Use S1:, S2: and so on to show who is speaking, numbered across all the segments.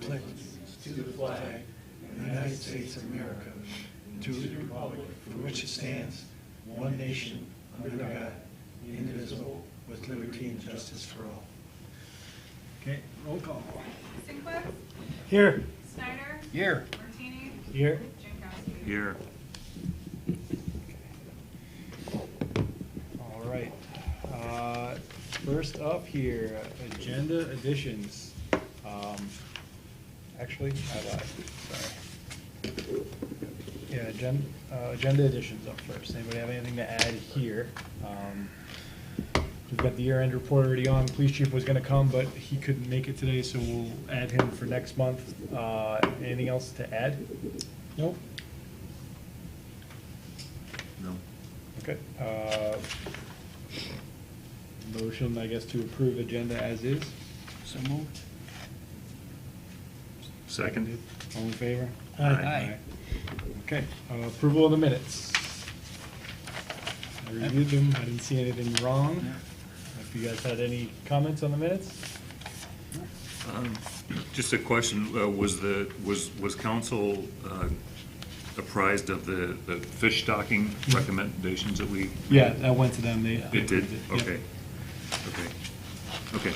S1: allegiance to the flag of the United States of America, to the republic for which it stands, one nation, under God, indivisible, with liberty and justice for all.
S2: Okay, roll call.
S3: Sinquist,
S1: Here.
S3: Snyder,
S2: Here.
S3: Martini,
S1: Here.
S3: Jankowski.
S4: Here.
S2: All right. First up here, agenda additions. Actually, I lied. Sorry. Yeah, agenda additions up first. Anybody have anything to add here? We've got the year-end report already on. Police chief was going to come, but he couldn't make it today, so we'll add him for next month. Anything else to add? Nope.
S4: No.
S2: Okay. Motion, I guess, to approve agenda as is.
S1: So moved.
S4: Second.
S2: All in favor?
S4: Aye.
S2: Okay, approval of the minutes. I reviewed them, I didn't see anything wrong. If you guys had any comments on the minutes?
S4: Just a question, was council apprised of the fish stocking recommendations that we?
S2: Yeah, that went to them, they.
S4: It did?
S2: Yep.
S4: Okay. Okay.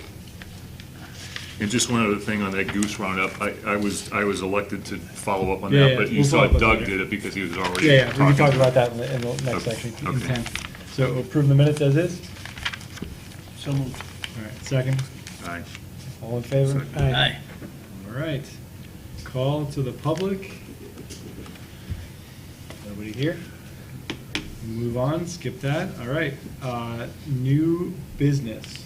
S4: And just one other thing on that goose roundup, I was elected to follow up on
S2: Yeah,
S4: that,
S2: yeah,
S4: but you
S2: we'll
S4: saw
S2: follow up
S4: Doug
S2: later.
S4: did it because he was already
S2: Yeah, we can talk
S4: talking.
S2: about that in the next
S4: Okay,
S2: section, in
S4: okay.
S2: 10. So approve the minutes as is?
S1: So moved.
S2: All right, second,
S4: Aye.
S2: all in favor?
S4: Second.
S1: Aye.
S2: All right, call to the public. Nobody here? Move on, skip that, all right. New business.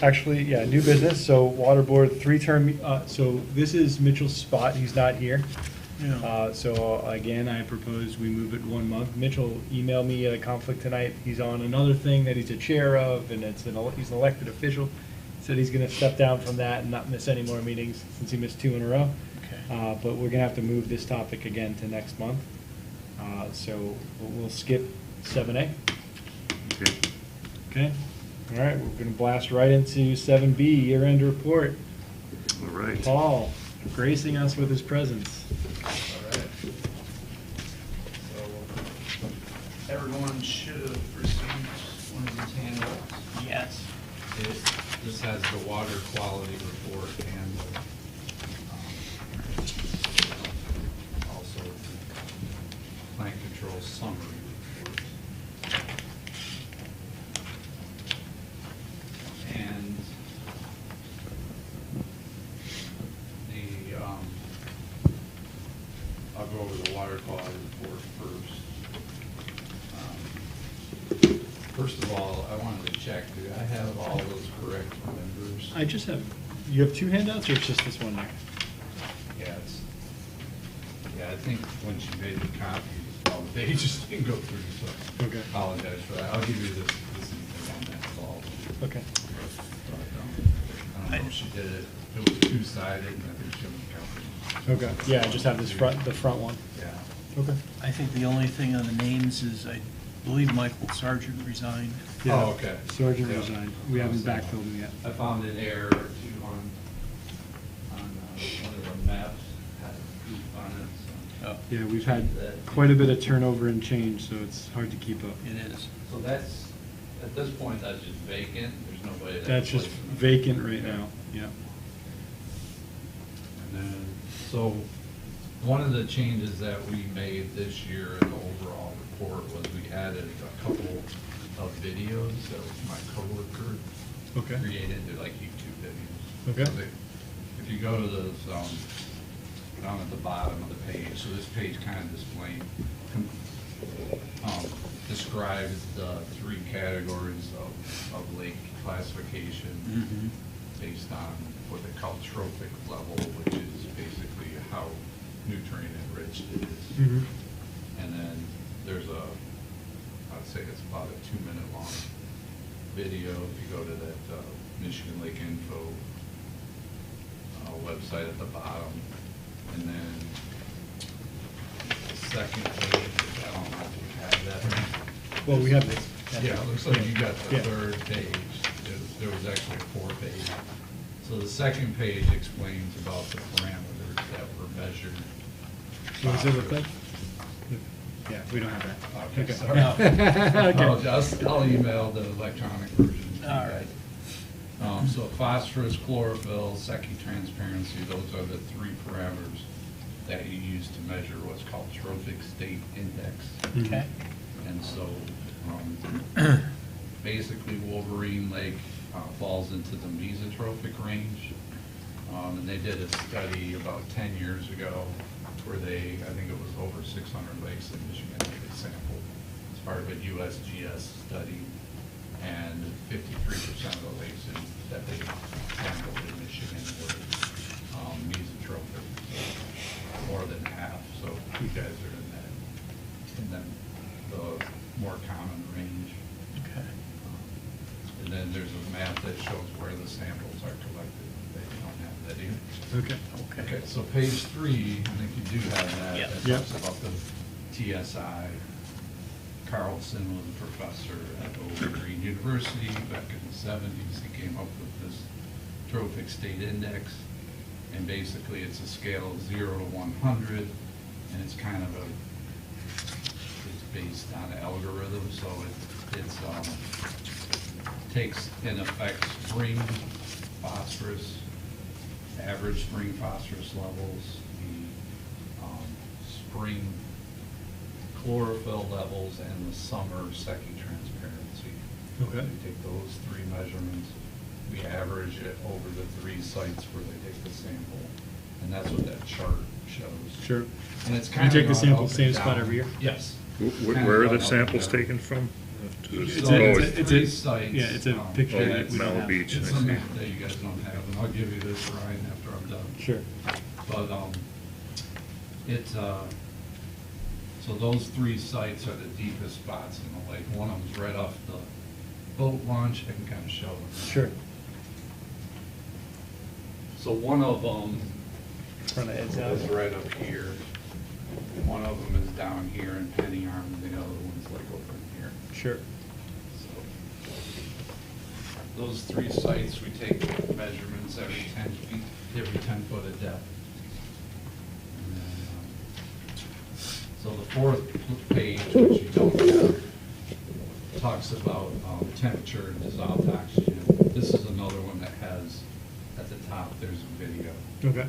S2: Actually, yeah, new business, so water board, 3-term, so this is Mitchell's spot, he's not here.
S1: Yeah.
S2: So again, I propose we move it 1 month. Mitchell emailed me a conflict tonight, he's on another thing that he's a chair of, and he's an elected official. Said he's gonna step down from that and not miss any more meetings, since he missed 2 in a row.
S1: Okay.
S2: But we're gonna have to move this topic again to next month. So we'll skip 7A.
S4: Okay.
S2: Okay, all right, we're gonna blast right into 7B, year-end report.
S4: All right.
S2: Paul, gracing us with his presence.
S5: All right. So, everyone should have received one of these handouts.
S1: Yes.
S5: This has the water quality report and also the plant control summary report. And I'll go over the water quality report first. First of all, I wanted to check, do I have all those correct numbers?
S2: I just have, you have 2 handouts, or it's just this one there?
S5: Yeah, I think when she made the copies, all the pages didn't go through, so
S2: Okay.
S5: I apologize for that. I'll give you this one, that's all.
S2: Okay.
S5: I don't know if she did it, it was 2-sided, and I think she only counted.
S2: Okay, yeah, I just have this the front one.
S5: Yeah.
S2: Okay.
S6: I think the only thing on the names is, I believe Michael Sargent resigned.
S2: Yeah,
S5: Oh, okay.
S2: Sergeant
S5: Yeah.
S2: resigned. We haven't backfilled him yet.
S5: I found an error or two on one of the maps, had a goof on it, so.
S6: Oh,
S2: Yeah, we've had quite a bit of turnover and change, so it's hard to keep up.
S6: it is.
S5: So that's, at this point, that's just vacant, there's no way that.
S2: That's just vacant right now, yeah.
S5: And then, so, one of the changes that we made this year in the overall report was we added a couple of videos that my coworker
S2: Okay.
S5: created, they're like YouTube videos.
S2: Okay.
S5: So if you go to those, down at the bottom of the page, so this page kind of describes the 3 categories of lake classification based on what they call trophic level, which is basically how nutrient enriched it is.
S2: Mhm.
S5: And then there's I'd say it's about a 2-minute long video. If you go to that Michigan Lake Info website at the bottom, and then the second page, I don't know if you have that.
S2: Well, we have this.
S5: Yeah, it looks like you got the
S2: Yeah.
S5: 3rd page. There was actually a 4-page So the second page explains about the parameters that were measured.
S2: What does it look like? Yeah, we don't have that.
S5: Okay, sorry. I'll email the electronic version to you
S6: All
S5: guys.
S6: right.
S5: So phosphorus, chlorophyll, Secchi transparency, those are the three parameters that you use to measure what's called trophic state index.
S6: Okay.
S5: And so, basically Wolverine Lake falls into the mesotrophic range. And they did a study about 10 years ago where I think it was over 600 lakes in Michigan that they sampled as part of a USGS study. And 53% of the lakes that they sampled in Michigan were mesotrophic, so more than half. So you guys are in the more common range.
S6: Okay.
S5: And then there's a map that shows where the samples are collected. They don't have that either.
S2: Okay.
S5: Okay, so page 3, I think you do have that.
S6: Yep.
S5: That
S2: Yep.
S5: talks about the TSI. Carlson was a professor at Wolverine University back in the 70s. He came up with this trophic state index. And basically it's a scale of 0 to 100. And it's kind of it's based on algorithm. So it's takes in effect spring phosphorus, average spring phosphorus levels, the spring chlorophyll levels, and the summer Secchi transparency.
S2: Okay.
S5: We take those three measurements, we average it over the 3 sites where they take the sample, and that's what that chart shows.
S2: Sure.
S5: And it's
S2: You
S5: kind of
S2: take the
S5: gone
S2: sample
S5: up and
S2: same spot
S5: down.
S2: every year?
S5: Yes.
S4: Where are the samples taken from?
S2: It's
S4: Oh,
S2: a-
S5: Three sites.
S2: Yeah, it's a picture
S4: Oh,
S2: that we don't
S4: Mallow
S2: have.
S4: Beach.
S5: It's a map that you guys don't have, and I'll give you this, Ryan, after I'm done.
S2: Sure.
S5: But, so those 3 sites are the deepest spots in the lake. One of them's right off the boat launch. I can kind of show them.
S2: Sure.
S5: So one of them
S2: Front of Ed's house.
S5: is right up here. One of them is down here in Penny Arm, and the other one's like over in here.
S2: Sure.
S5: So those 3 sites, we take measurements every 10 feet, every 10 foot of depth. And then, so the 4th page, which you don't have, talks about temperature and dissolved oxygen. This is another one that has, at the top, there's a video.
S2: Okay.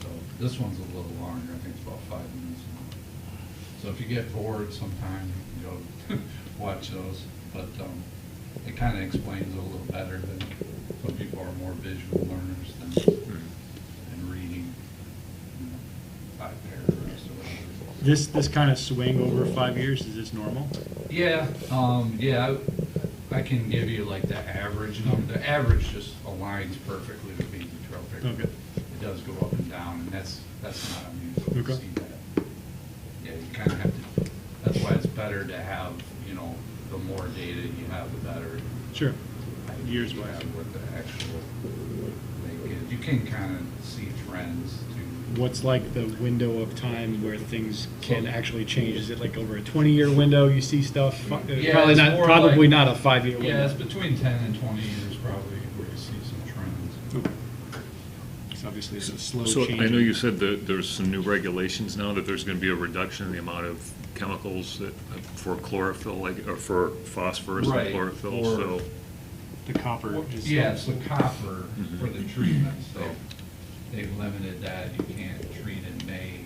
S5: So this one's a little longer, I think it's about 5 minutes long. So if you get bored sometime, you can go watch those. But it kind of explains it a little better than some people are more visual learners than reading 5 paragraphs or whatever.
S2: This kind of swing over 5 years, is this normal?
S5: Yeah, I can give you like the average number. The average just aligns perfectly with mesotrophic.
S2: Okay.
S5: It does go up and down, and that's not unusual to
S2: Okay.
S5: see that. Yeah, you kind of have to, that's why it's better to have, the more data you have, the better.
S2: Sure.
S5: idea
S2: Years
S5: you
S2: wise.
S5: have what the actual lake is. You can kind of see trends too.
S2: What's like the window of time where things can actually change? Is it like over a 20-year window you see stuff?
S5: Yeah,
S2: Probably
S5: it's
S2: not.
S5: more
S2: Probably
S5: like-
S2: not a 5-year window.
S5: Yeah, it's between 10 and 20 years probably where you see some trends.
S2: Okay. So obviously it's a slow
S4: So
S2: change.
S4: I know you said that there's some new regulations now, that there's going to be a reduction in the amount of chemicals that, for chlorophyll, or for phosphorus and
S5: Right,
S4: chlorophyll,
S5: for-
S4: so.
S2: The copper is.
S5: Yeah, so copper
S4: Mhm.
S5: for the treatments, they've limited that. You can't treat in May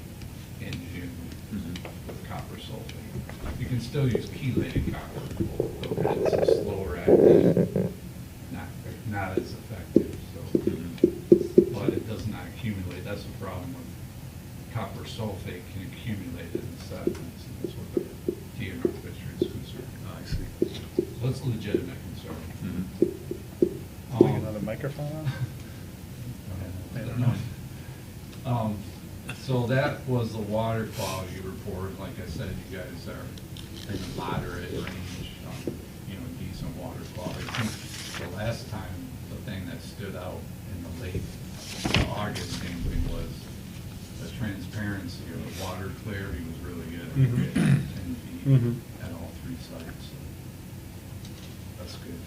S5: and June with copper sulfate. You can still use chelated copper, but it's a slower acting, not as effective, so. But it does not accumulate. That's the problem with copper sulfate, can accumulate in the sediments, and that's what the DNR fishery is concerned.
S4: I see.
S5: So it's a legitimate concern.
S2: Like another microphone on?
S5: I don't know. So that was the water quality report. Like I said, you guys are in the moderate range, decent water quality. I think the last time, the thing that stood out in the late August sampling was the transparency or the water clarity was really good.
S2: Mhm.
S5: We had 10 feet
S2: Mhm.
S5: at all 3 sites. So that's good.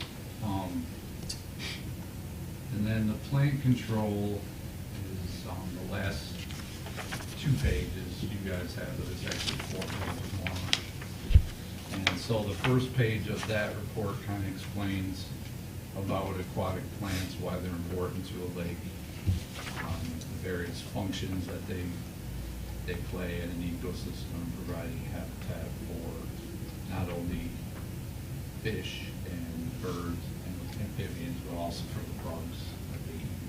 S5: And then the plant control is on the last 2 pages. You guys have it, it's actually 4 pages long. And so the first page of that report kind of explains about aquatic plants, why they're important to a lake, the various functions that they play in an ecosystem, providing habitat for not only fish and birds and amphibians, but also for the bugs that they eat.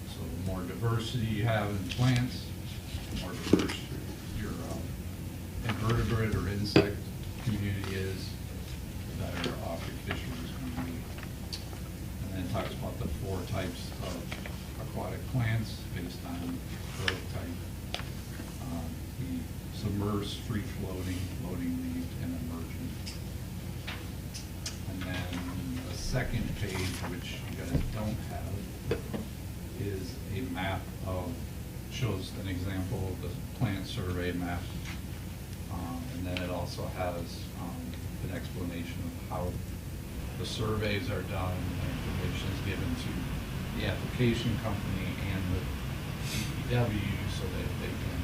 S5: So the more diversity you have in plants, the more diverse your invertebrate or insect community is, the better off your fisheries is going to be. And then it talks about the 4 types of aquatic plants based on growth type. The submerged, free-floating, floating-leaved, and emergent. And then the second page, which you guys don't have, is a map of, shows an example of the plant survey map. And then it also has an explanation of how the surveys are done, and information is given to the application company and the DPW so that they can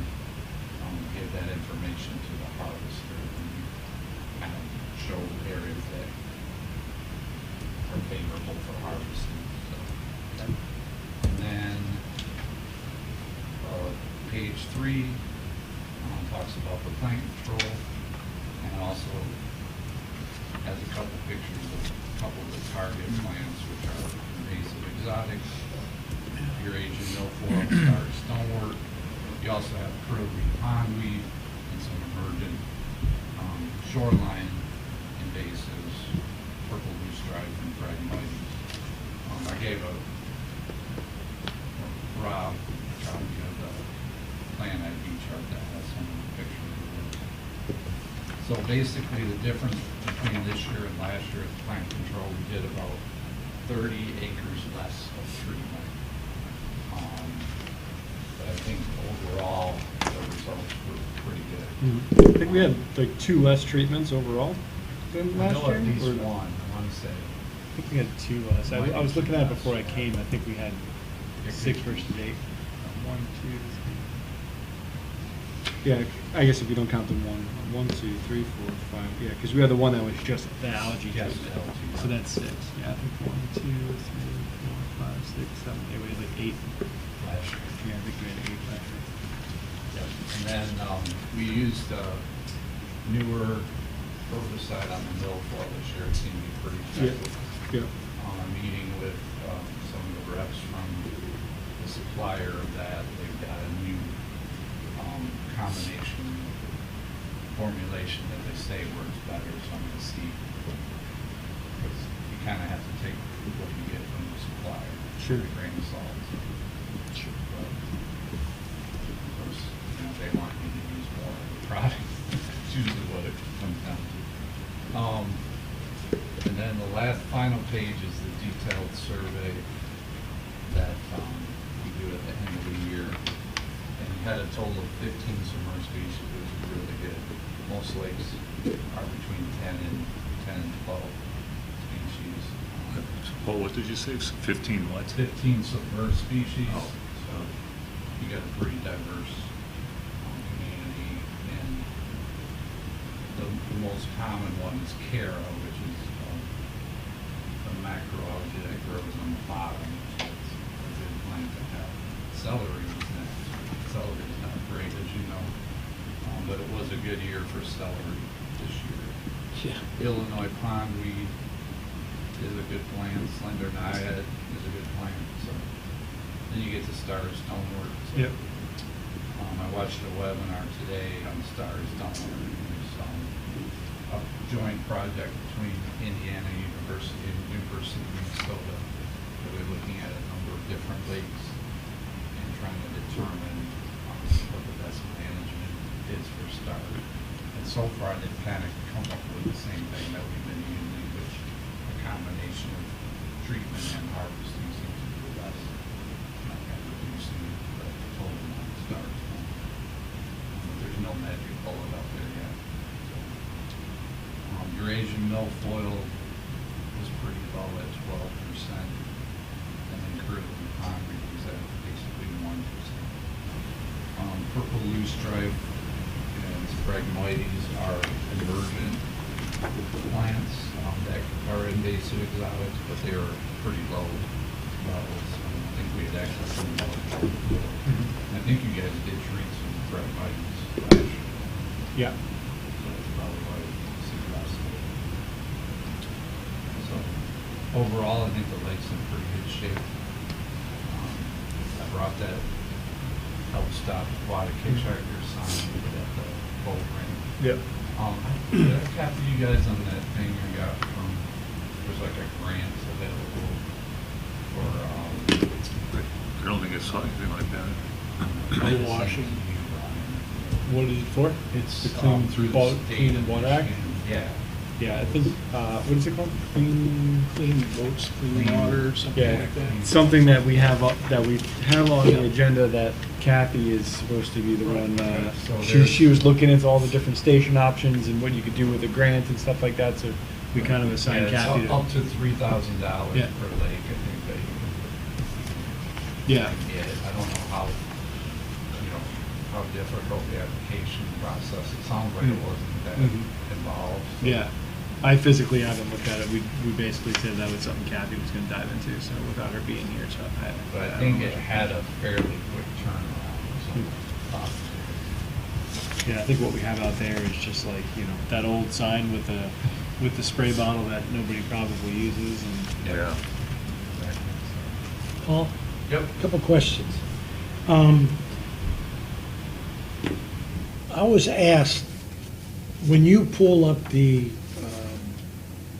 S5: give that information to the harvester and kind of show areas that are favorable for harvesting. So, and then page 3 talks about the plant control, and also has a couple pictures of a couple of the target plants, which are invasive exotic, Aeration, milfoil, star stonewort. You also have curly pondweed and some emergent shoreline invasives, purple loosestrife and phragmites. I gave Rob a copy of the plan ID chart that has some of the pictures of it. So basically the difference between this year and last year at plant control, we did about 30 acres less of treatment. But I think overall, the results were pretty good.
S2: I think we had like 2 less treatments overall than
S5: I
S2: last
S5: know
S2: year.
S5: at least
S2: or-
S5: one, I want to say.
S2: I think we had 2 less. I was looking at it before I came. I think we had 6 versus 8. 1, 2, 3. Yeah, I guess if you don't count the 1, 2, 3, 4, 5. Yeah, because we had the one that was just the algae
S5: Yes,
S2: test.
S5: the algae.
S2: So that's 6. Yeah, I think 1, 2, 3, 4, 5, 6, 7. Yeah, we had like 8.
S5: Last year.
S2: Yeah, I think we had 8 last year.
S5: Yep. And then we used newer herbicide on the milfoil this year. It seemed to be pretty effective.
S2: Yeah.
S5: Meeting with some of the reps from the supplier of that, they've got a new combination formulation that they say works better, so I'm gonna see. Because you kind of have to take what you get from the supplier.
S2: Sure.
S5: With a grain of salt.
S2: Sure.
S5: But, of course, you know, they want me to use more of the product. It's usually what it comes down to. And then the final page is the detailed survey that we do at the end of the year. And we had a total of 15 submerged species, which is really good. Most lakes are between 10 and 12 species.
S4: Paul, what did you say? 15 what?
S5: 15 submerged species.
S4: Oh.
S5: So you got a pretty diverse community. And the most common one is Cara, which is the macroalgae that grows on the bottom. So it's a good plant to have. Celery is not great, as you know, but it was a good year for celery this year.
S2: Yeah.
S5: Illinois pondweed is a good plant. Slender naiad is a good plant. So then you get to star stonewort. So,
S2: Yep.
S5: I watched a webinar today on star stonewort. It's a joint project between Indiana University and University of Minnesota. They're looking at a number of different lakes and trying to determine what the best management is for star. And so far, they've kind of come up with the same thing that we've been using, which a combination of treatment and harvesting seems to be the best. Not kind of reducing the total amount of stars. There's no magic bullet out there yet. Eurasian milfoil was pretty low at 12%. purple loosestrife and Spragmoides are emergent plants that are invasive exotics, but they are pretty low levels. I think we had actually seen those. I think you guys did treat some Spragmoides last year.
S2: Yeah.
S5: So that's probably why we suggested it. So overall, I think the lake's in pretty good shape. I brought that help stop aquatic hitchhiker sign at the boat ramp.
S2: Yep.
S5: Did I copy you guys on that thing I got from, there's like a grant available for,
S4: I don't think I saw anything like that.
S6: Boat washing.
S2: What is it for?
S5: It's
S2: the Clean
S5: through the
S2: Boat,
S5: state
S2: Clean
S5: of
S2: Water Act?
S5: Michigan. Yeah.
S2: Yeah, I think, what is it called? Clean,
S6: Clean boats, clean
S5: Clean.
S6: water, something
S2: yeah,
S6: like that.
S2: something that we have, that we have on the
S6: Yeah.
S2: agenda that Kathy is supposed to be the one,
S5: Yeah, so
S2: she was looking into all the different station options and what you could do with a grant and stuff like that, so we kind of assigned
S5: Yeah,
S2: Kathy
S5: it's
S2: to.
S5: up to $3,000
S2: Yeah.
S5: per lake, I think that you
S2: Yeah,
S5: can get it. I don't know how, how difficult the application process. It sounds like it wasn't that
S2: Mhm.
S5: involved. so-
S2: yeah. I physically haven't looked at it. We basically said that was something Kathy was gonna dive into, so without her being here, so
S5: But I
S2: don't
S5: think
S2: know.
S5: it had a fairly quick turnaround, so.
S2: Yeah, I think what we have out there is just like, that old sign with the spray bottle that nobody probably uses and.
S4: Yeah.
S1: Paul,
S5: Yep.
S1: a couple questions. I was asked, when you pull up the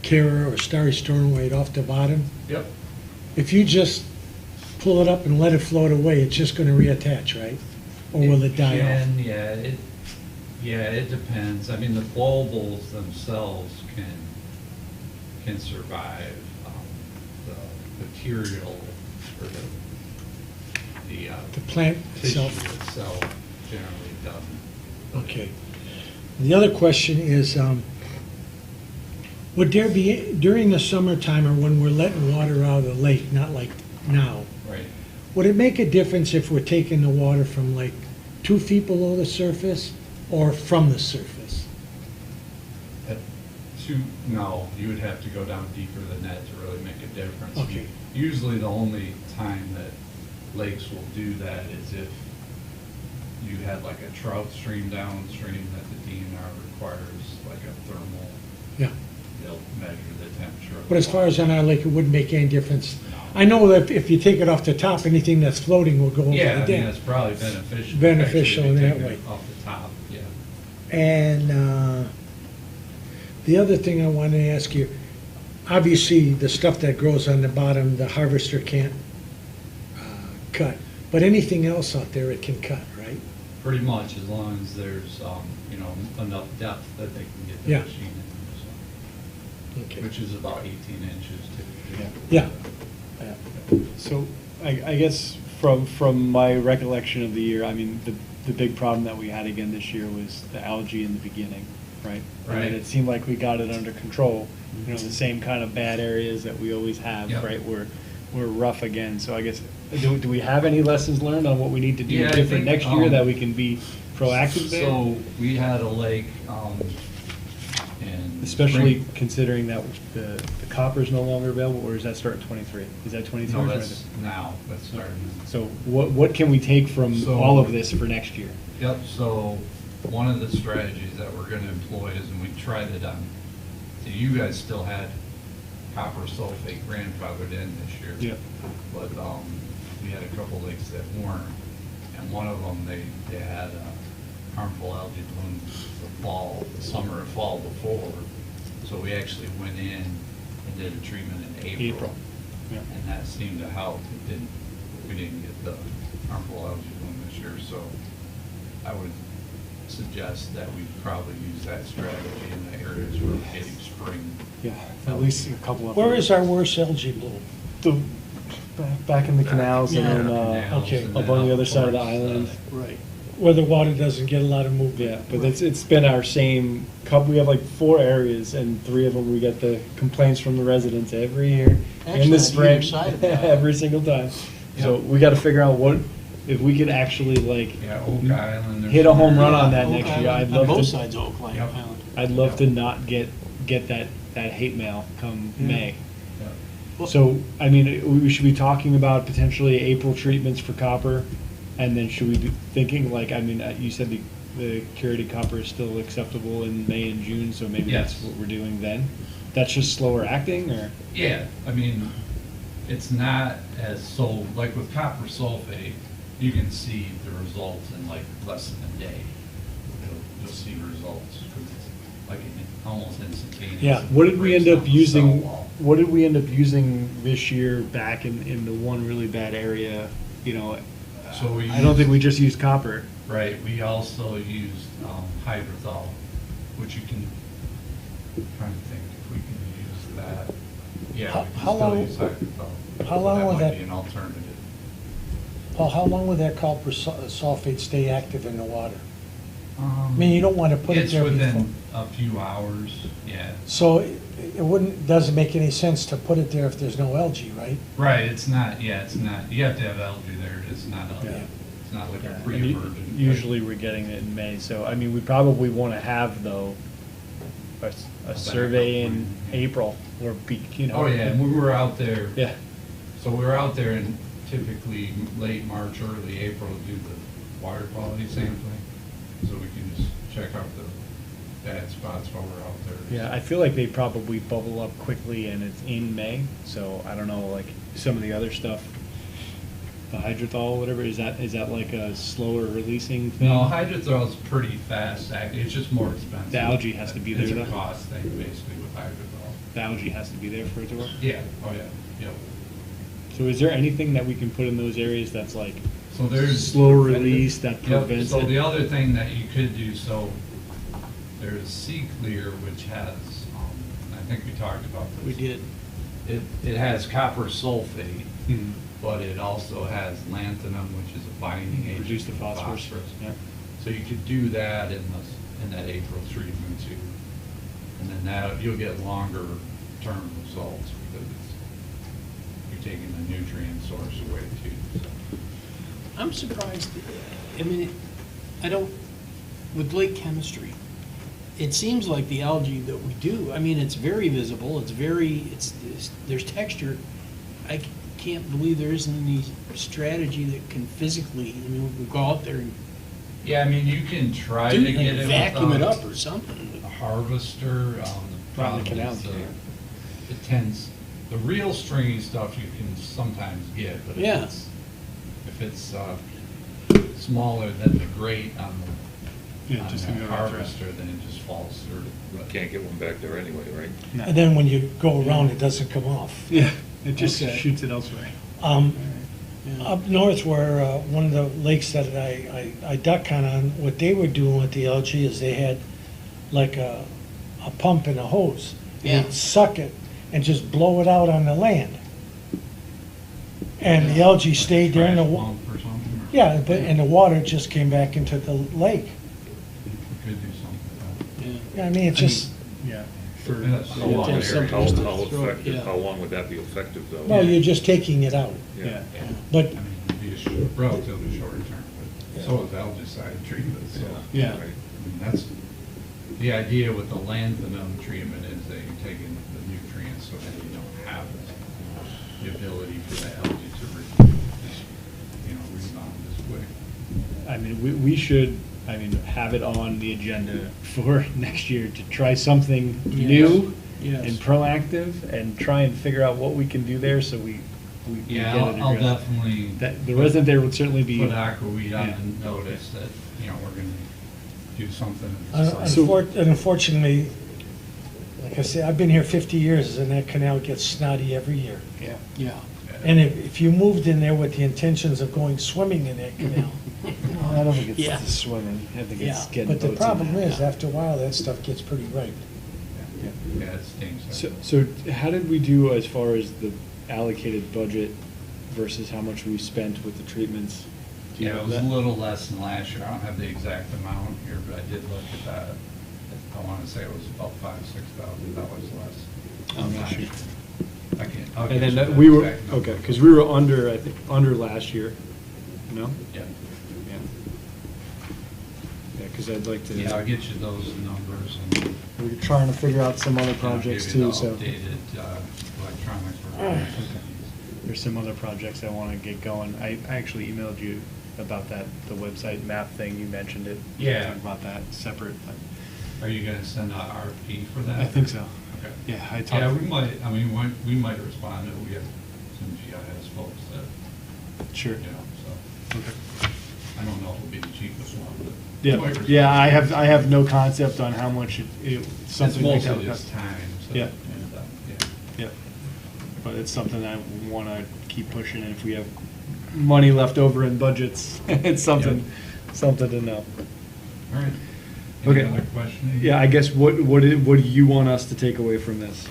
S1: Kara or Starry Stormwade off the bottom,
S5: Yep.
S1: if you just pull it up and let it float away, it's just gonna reattach, right? Or will it die off?
S5: Yeah, it depends. I mean, the flowables themselves can survive. The material or
S1: The plant
S5: tissue
S1: itself?
S5: itself generally doesn't.
S1: Okay. The other question is, would there be, during the summertime or when we're letting water out of the lake, not like now,
S5: Right.
S1: would it make a difference if we're taking the water from like 2 feet below the surface or from the surface?
S5: No, you would have to go down deeper than that to really make a difference.
S1: Okay.
S5: Usually the only time that lakes will do that is if you had like a trout stream downstream that the DNR requires like a thermal,
S1: Yeah.
S5: they'll measure the temperature. of
S1: But as
S5: the
S1: far as
S5: water.
S1: on our lake, it wouldn't make any difference.
S5: No.
S1: I know that if you take it off the top, anything that's floating will go over
S5: Yeah,
S1: the
S5: I mean,
S1: dam.
S5: it's probably beneficial.
S1: Beneficial
S5: actually,
S1: in
S5: to
S1: that
S5: take
S1: way.
S5: it off the top, yeah.
S1: And the other thing I wanted to ask you, obviously, the stuff that grows on the bottom, the harvester can't cut, but anything else out there it can cut, right?
S5: Pretty much, as long as there's, enough depth that they can get the
S1: Yeah.
S5: machine in,
S1: Okay.
S5: so, which is about 18 inches typically.
S1: Yeah.
S2: So, I guess from my recollection of the year, I mean, the big problem that we had again this year was the algae in the beginning, right? And
S5: Right.
S2: it seemed like we got it under control, the same kind of bad areas that we always have,
S5: Yep.
S2: right? We're rough again, so I guess, do we have any lessons learned on what we need to do
S5: Yeah, I
S2: different
S5: think,
S2: next year that we can be proactive there?
S5: So, we had a lake, and.
S2: Especially considering that the copper's no longer available, or is that start in '23? Is that '22 or
S5: No,
S2: '23?
S5: that's now, that's starting.
S2: So what can we take from
S5: So-
S2: all of this for next year?
S5: Yep, so one of the strategies that we're gonna employ is, and we tried it on, so you guys still had copper sulfate grandfathered in this year.
S2: Yep.
S5: But, we had a couple lakes that weren't, and one of them, they had harmful algae blooms the summer and fall before. So we actually went in and did a treatment in April.
S2: Yeah.
S5: And that seemed to help. We didn't get the harmful algae bloom this year, so I would suggest that we probably use that strategy in the areas where we're getting spring.
S2: Yeah, at least a couple of.
S1: Where is our worst algae bloom?
S2: The, back in the canals and
S1: Yeah.
S2: then,
S5: Canals
S1: okay.
S5: and
S2: up
S5: then
S2: on the
S5: up
S2: other side of the
S5: towards,
S2: island.
S1: Right. Where the water doesn't get a lot of movement.
S2: Yeah, but it's been our same couple, we have like 4 areas and 3 of them, we get the complaints from the residents every year. In
S6: Actually,
S2: the
S6: on
S2: spring,
S6: either side of that.
S2: every single time. So we gotta figure out what, if we could actually like
S5: Yeah, Oak Island. there's
S2: hit a home
S5: some-
S2: run on
S6: Yeah,
S2: that
S6: Oak
S2: next year,
S6: Island,
S2: I'd
S6: on
S2: love
S6: both
S2: to.
S6: sides of Oak
S5: Yep.
S6: Island.
S2: I'd love to
S5: Yeah.
S2: not get that hate mail come
S6: Yeah.
S2: May.
S5: Yeah.
S2: So, I mean, we should be talking about potentially April treatments for copper, and then should we be thinking, like, I mean, you said the curated copper is still acceptable in May and June, so maybe that's
S5: Yes.
S2: what we're doing then? That's just slower acting, or?
S5: Yeah, I mean, it's not as so, like with copper sulfate, you can see the results in like less than a day. You'll see results, 'cause it's like almost instantaneous.
S1: Yeah.
S2: What did we end
S5: Breaks
S2: up
S5: down the cell
S2: using,
S5: wall.
S2: what did we end up using this year back in the one really bad area, you know?
S5: So we
S2: I don't think
S5: used-
S2: we just used copper.
S5: Right, we also used hydrothol, which you can, I'm trying to think if we can use that. Yeah,
S1: How-
S5: we
S1: how
S5: can still
S1: long-
S5: use hydrothol.
S1: how long will
S5: might
S1: that-
S5: be an alternative.
S1: Paul, how long will that copper sulfate stay active in the water? I mean, you don't want to put it
S5: It's
S1: there before.
S5: within a few hours, yeah.
S1: So doesn't make any sense to put it there if there's no algae, right?
S5: Right, it's not, yeah, it's not, you have to have algae there, it's not
S1: Yeah.
S5: it's not like a
S2: And
S5: pre-emergent.
S2: usually we're getting it in May, so, I mean, we probably want to have, though, a survey in
S5: yeah.
S2: April, or be, you know.
S5: Oh, yeah, and we were out there.
S2: Yeah,
S5: So we were out there in typically late March, early April to do the water quality sampling. So we can just check out the bad spots while we're out there.
S2: yeah, I feel like they probably bubble up quickly and it's in May, so I don't know, like, some of the other stuff, the hydrothol, whatever, is that like a slower releasing thing?
S5: No, hydrothol's pretty fast, it's just more expensive.
S2: The algae has to be there,
S5: It's a
S2: though?
S5: cost thing basically with hydrotol.
S2: The algae has to be there for it to work?
S5: Yeah, oh yeah, yep.
S2: So is there anything that we can put in those areas that's like
S5: So there's.
S2: slow release that
S5: Yep,
S2: prevents
S5: so the
S2: it?
S5: other thing that you could do, so there's Sea Clear, which has, I think we talked about this.
S6: We did.
S5: It has copper sulfate,
S2: Mhm.
S5: but it also has lanthanum, which is a binding agent.
S2: Reduce the
S5: for
S2: phosphorus. Yeah.
S5: So you could do that in that April treatment too. And then that, you'll get longer term results because you're taking the nutrient source away too. So.
S6: I'm surprised, I mean, I don't, with lake chemistry, it seems like the algae that we do, I mean, it's very visible, there's texture. I can't believe there isn't any strategy that can physically, I mean, we go out there and
S5: Yeah, I mean, you can try
S6: do
S5: to get it
S6: vacuum it
S5: without
S6: up or something.
S5: a harvester. The problem
S2: canals,
S5: is
S2: yeah.
S5: it tends, the real stringy stuff you can sometimes get, but
S6: Yeah.
S5: if it's smaller than the grate on
S2: Yeah, just
S5: the
S2: gonna go right through it.
S5: harvester, then it just falls through.
S4: You can't get one back there anyway, right?
S2: No.
S1: And then when you go around, it doesn't come off.
S2: Yeah, it just
S6: Okay.
S2: shoots it elsewhere.
S6: Yeah.
S1: Up north where, one of the lakes that I duck hunt on, what they were doing with the algae is they had like a pump and a hose.
S6: Yeah.
S1: They'd suck it and just blow it out on the land. And the algae stayed there in the,
S5: Trash pump or something. or-
S1: yeah, and the water just came back into the lake.
S5: We could do something like
S6: Yeah.
S1: I mean, it's just,
S2: Yeah. For,
S5: Yeah,
S4: How long,
S6: Yeah,
S4: how,
S6: someplace to
S4: how
S6: throw it,
S4: effective,
S6: yeah.
S4: how long would that be effective though?
S1: well, you're just taking it out.
S2: yeah.
S5: that.
S1: But
S5: I mean, it'd be a relatively short term, but so is algicide treatment, so.
S2: Yeah.
S4: Right.
S5: I mean, that's, the idea with the lanthanum treatment is that you're taking the nutrients so that you don't have the ability for the algae to rebound this way.
S2: I mean, we should, I mean, have it on the agenda for next year to try something new
S6: Yes.
S2: and proactive and try and figure out what we can do there so we
S5: Yeah,
S2: get it
S5: I'll
S2: addressed.
S5: definitely.
S2: That, the resident there would certainly be.
S5: Put aquaweed on
S2: Yeah.
S5: the notice that, we're gonna do something.
S1: unfortunately, like I said, I've been here 50 years and that canal gets snotty every year.
S2: Yeah.
S6: Yeah.
S1: And if you moved in there with the intentions of going swimming in that canal,
S2: I don't think it's
S6: Yeah.
S2: swimming. I think
S1: yeah.
S2: it's getting
S1: But the
S2: boats in
S1: problem
S2: there.
S1: is, after a while, that stuff gets pretty ripe.
S5: Yeah, it stinks.
S2: So how did we do as far as the allocated budget versus how much we spent with the treatments? Do you
S5: Yeah,
S2: know
S5: it was
S2: that?
S5: a little less than last year. I don't have the exact amount here, but I did look at that. I wanna say it was about $5,000-6,000 less.
S2: Oh, no, shoot.
S5: I can't. I'll
S2: And
S5: get
S2: then
S5: you
S2: that
S5: the
S2: we were,
S5: exact number.
S2: okay, because we were under, I think, under last year. No?
S5: Yeah.
S2: Yeah. Yeah, because I'd like to.
S5: Yeah, I'll get you those numbers and.
S2: We're trying to figure out some other projects
S5: I'll give you
S2: too,
S5: the
S2: so.
S5: updated electronic version.
S2: There's some other projects I want to get going. I actually emailed you about that, the website map thing, you mentioned it.
S5: Yeah.
S2: Talk about that separate, but
S5: Are you gonna send out RFP for that?
S2: I think so.
S5: Okay.
S2: Yeah, I talked.
S5: Yeah, we might, I mean, we might respond to, we have some GIS folks that,
S2: Sure.
S5: you know, so.
S2: Okay.
S5: I don't know if it'll be the cheapest one, but. we
S2: Yeah,
S5: might respond.
S2: yeah, I have no concept on how much
S5: It's
S2: something like that
S5: mostly
S2: would
S5: just
S2: cost.
S5: time, so.
S2: Yeah.
S5: and, yeah.
S2: Yeah, but it's something I want to keep pushing, and if we have money left over in budgets, it's something to know.
S5: All right.
S2: Okay.
S5: Any other questions?
S2: Yeah, I guess what do you want us to take away from this?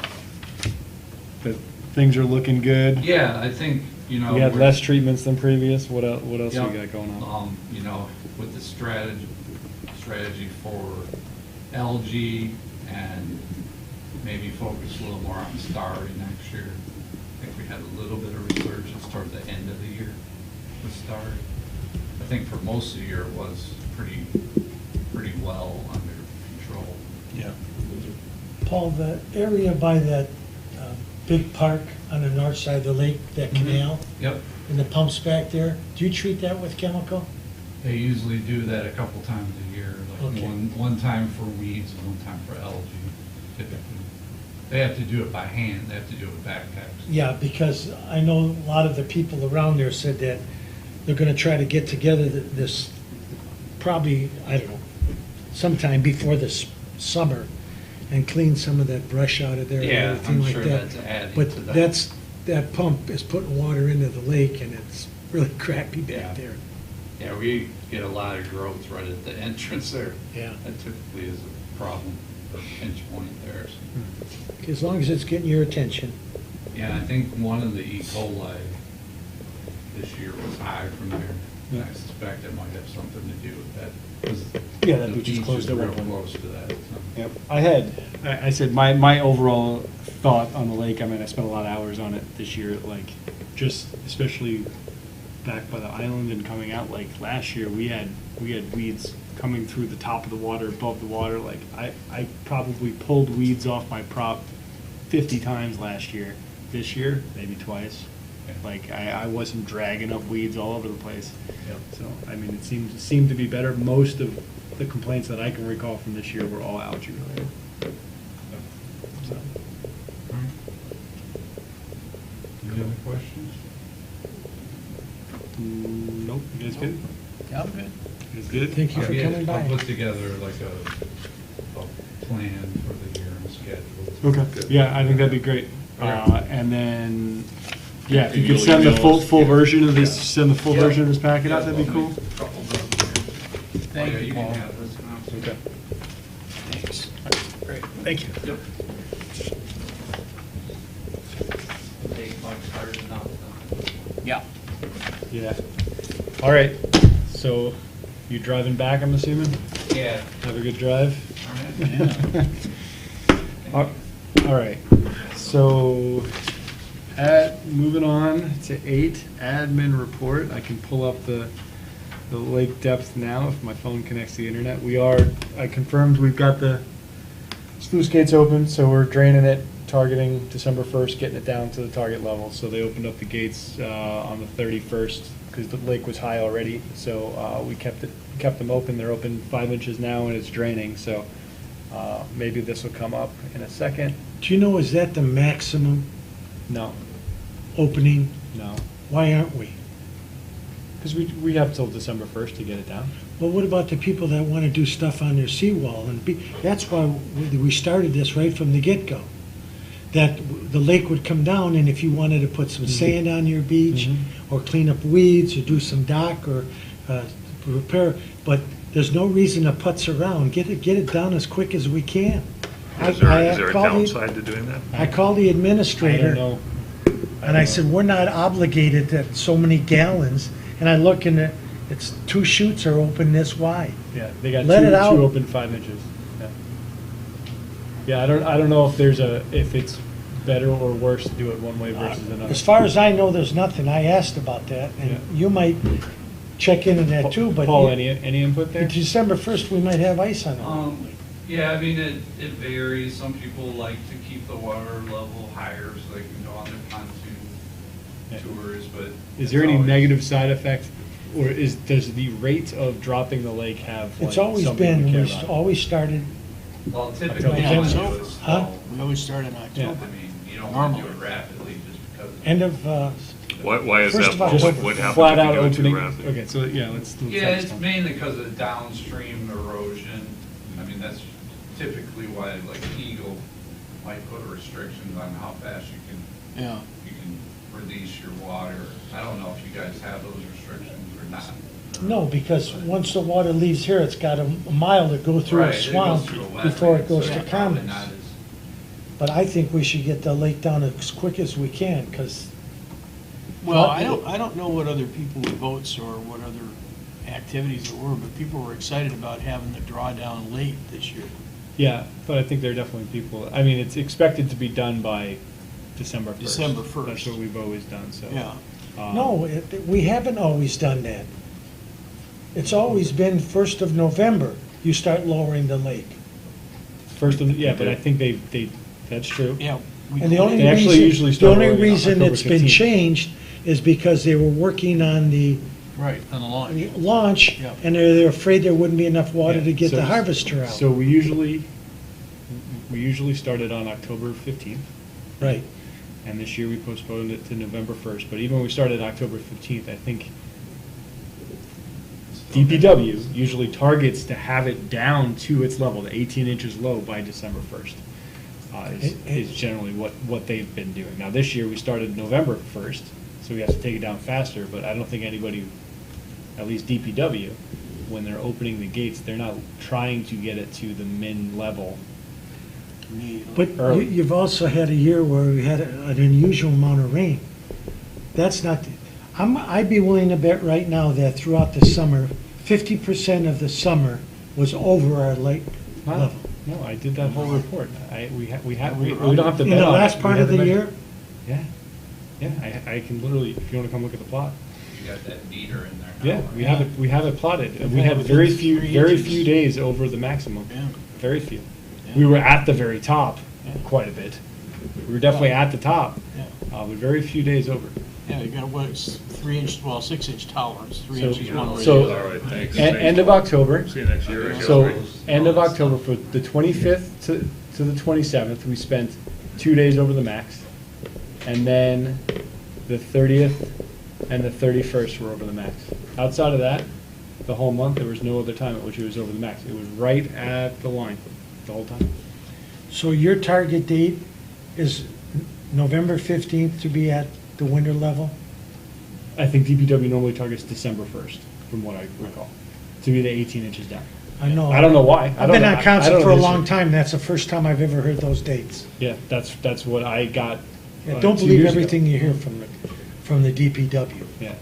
S2: That things are looking good?
S5: Yeah, I think, you know.
S2: We had
S5: we're-
S2: less treatments than previous, what else we
S5: Yep.
S2: got going on?
S5: You know, with the strategy for algae and maybe focus a little more on starry next year. I think we had a little bit of resurgence toward the end of the year with starry. I think for most of the year it was pretty well under control.
S2: Yeah.
S1: Paul, the area by that big park on the north side of the lake, that canal,
S5: Yep,
S1: and the pumps back there, do you treat that with chemical?
S5: they usually do that a couple times a year, like
S1: Okay.
S5: one time for weeds and one time for algae typically. They have to do it by hand, they have to do it with backpacks.
S1: Yeah, because I know a lot of the people around there said that they're gonna try to get together this, probably, I don't know, sometime before this summer, and clean some of that brush out of there and
S5: Yeah,
S1: everything
S5: I'm
S1: like
S5: sure
S1: that.
S5: that's adding to
S1: But
S5: that.
S1: that pump is putting water into the lake, and it's really crappy back
S5: Yeah.
S1: there.
S5: Yeah, we get a lot of growth right at the entrance there.
S1: Yeah.
S5: That typically is a problem, pinch point there. so.
S1: As long as it's getting your attention.
S5: Yeah, I think one of the E. coli this year was high from there. And I
S2: Yeah.
S5: suspect it might have something to do with that. 'Cause
S2: Yeah, that
S5: the
S2: beach is
S5: beach
S2: closed at one
S5: real
S2: point.
S5: close to that, so.
S2: Yep, I said, my overall thought on the lake, I mean, I spent a lot of hours on it this year, like, just especially back by the island and coming out, like, last year, we had weeds coming through the top of the water, above the water, like, I probably pulled weeds off my prop 50 times last year. This year, maybe twice.
S5: Yeah.
S2: Like, I wasn't dragging up weeds all over the place.
S5: Yep.
S2: So, I mean, it seemed to be better. Most of the complaints that I can recall from this year were all algae related. So,
S5: All right. Any other questions?
S2: nope, you guys good?
S6: Yeah, I'm good.
S2: You guys good?
S1: Thank you for
S5: Yeah,
S1: coming by.
S5: I'll put together like a plan for the year and schedule.
S2: Okay, yeah, I think that'd be great.
S5: Okay.
S2: And then, yeah, if you could
S4: You'll
S2: send the
S4: email us?
S2: full
S4: Yeah.
S2: version of this,
S5: Yeah.
S2: send the full
S5: Yeah.
S2: version of this packet out,
S5: Yeah,
S2: that'd be
S5: I'll
S2: cool.
S5: make a couple of them here.
S6: Thank
S5: Oh, yeah,
S6: you,
S5: can
S6: Paul.
S5: have this now.
S2: Okay.
S6: Thanks.
S2: Great, thank you.
S5: Yep. Take my card now.
S6: Yeah.
S2: Yeah. All right, so you driving back, I'm assuming?
S5: Yeah.
S2: Have a good drive?
S5: All right.
S2: All right, so, moving on to 8, admin report. I can pull up the lake depth now if my phone connects to the internet. I confirmed we've got the sluice gates open, so we're draining it, targeting December 1st, getting it down to the target level. So they opened up the gates on the 31st because the lake was high already. So we kept them open. They're open 5 inches now and it's draining. So maybe this will come up in a second.
S1: Do you know, is that the maximum
S2: No,
S1: opening?
S2: no,
S1: Why aren't we?
S2: because we have till December 1st to get it down.
S1: Well, what about the people that want to do stuff on their seawall? That's why we started this right from the get-go. That the lake would come down, and if you wanted to put some sand on your beach,
S2: Mhm.
S1: or clean up weeds, or do some dock, or repair, but there's no reason to putz around. Get it done as quick as we can.
S4: Is there a
S1: called the-
S4: downside to doing that?
S1: I called the
S2: I don't
S1: administrator,
S2: know.
S1: and I said, we're not obligated to so many gallons. And I look, and it's 2 chutes are open this wide.
S2: Yeah, they got
S1: Let it out.
S2: two open 5 inches. Yeah. Yeah, I don't know if it's better or worse to do it one way versus another.
S1: As far as I know, there's nothing. I asked about that,
S2: Yeah.
S1: and you might, check into that too, but
S2: Paul, any input there?
S1: December 1st, we might have ice on it.
S5: Yeah, I mean, it varies. Some people like to keep the water level higher so they can go on their pontoon tours, but.
S2: Is there
S5: it's
S2: any
S5: always-
S2: negative side effect, or does the rate of dropping the lake have like
S1: It's always
S2: something we
S1: been,
S2: care
S1: we
S2: about?
S1: always started,
S5: Well, typically,
S2: October.
S5: you
S6: Yeah,
S5: want to
S6: so-
S5: do it
S1: Huh?
S5: slow.
S6: We always start in October.
S2: Yeah.
S5: I mean, you don't want to do it
S6: Normally.
S5: rapidly just because.
S1: end of,
S4: Why is
S1: First
S4: that?
S1: of all,
S4: What
S1: what-
S4: what happens
S2: Flat
S4: if
S2: out
S4: you go too
S2: opening,
S4: rapid?
S2: okay, so, yeah, let's.
S5: Yeah,
S2: have
S5: it's
S2: some.
S5: mainly because of downstream erosion. I mean, that's typically why, like, Eagle might put restrictions on how fast
S6: Yeah.
S5: you can release your water. I don't know if you guys have those restrictions or not.
S1: no, because once the water leaves here, it's got a mile to go through a
S5: Right, it goes
S1: swamp
S5: through a wetland,
S1: before it goes
S5: so
S1: to
S5: it's probably
S1: commons.
S5: not as-
S1: But I think we should get the lake down as quick as we can, because
S6: Well, I don't know what other people with boats or what other activities there were, but people were excited about having the drawdown late this year.
S2: Yeah, but I think there are definitely people, I mean, it's expected to be done by December 1st.
S6: December 1st.
S2: That's what we've always done, so.
S6: Yeah.
S1: no, we haven't always done that. It's always been 1st of November, you start lowering the lake.
S2: First, yeah, but I think that's true.
S6: Yeah.
S1: And the only
S2: They actually usually
S1: reason, the
S2: start
S1: only
S2: lowering on
S1: reason
S2: October
S1: it's been
S2: 15th.
S1: changed is because they were working on the
S6: Right, on the launch.
S1: launch,
S6: Yeah.
S1: and they're afraid there wouldn't be enough water
S2: Yeah,
S1: to get
S2: so-
S1: the harvester out.
S2: So we usually started on October 15th,
S1: Right.
S2: and this year we postponed it to November 1st. But even when we started October 15th, I think DPW usually targets to have it down to its level, to 18 inches low by December 1st. Is generally what they've been doing. Now, this year, we started November 1st, so we have to take it down faster, but I don't think anybody, at least DPW, when they're opening the gates, they're not trying to get it to the min level.
S1: But
S2: Early.
S1: you've also had a year where we had an unusual amount of rain. That's not, I'd be willing to bet right now that throughout the summer, 50% of the summer was over our lake level.
S2: No, I did that whole report. We don't have to
S1: In
S2: bet
S1: the
S2: on it.
S1: last
S2: We
S1: part
S2: have
S1: of the
S2: to
S1: year,
S2: Yeah, I can literally, if you want to come look at the plot.
S5: You got that meter in there.
S2: Yeah,
S5: now.
S2: we have it plotted.
S6: We've
S2: We
S6: had
S2: had very
S6: within
S2: few,
S6: 3
S2: very
S6: inches.
S2: few days over the maximum.
S6: Yeah.
S2: Very few.
S6: Yeah.
S2: We were at the very top
S6: Yeah.
S2: quite a bit. We were definitely at the top,
S6: Yeah.
S2: but very few days over.
S6: Yeah, you got what, 3 inch, well, 6 inch tolerance, 3
S2: So-
S6: inches one way.
S2: so-
S6: or the
S4: All
S6: other.
S4: right, thanks.
S2: End of October.
S4: See you next year. I guess,
S2: So,
S4: right?
S2: end of October, for the 25th to the 27th, we spent 2 days over the max. And then the 30th and the 31st were over the max. Outside of that, the whole month, there was no other time at which it was over the max. It was right at the line the whole time.
S1: so your target date is November 15th to be at the winter level?
S2: I think DPW normally targets December 1st, from what I recall, to be the 18 inches down.
S1: I know.
S2: I don't know why.
S1: I've been on
S2: I
S1: council
S2: don't
S1: for a
S2: know.
S1: long time, that's the first time I've ever heard those dates.
S2: Yeah, that's what I got.
S1: Don't
S2: 2
S1: believe
S2: years ago.
S1: everything you hear from the DPW.
S2: Yeah.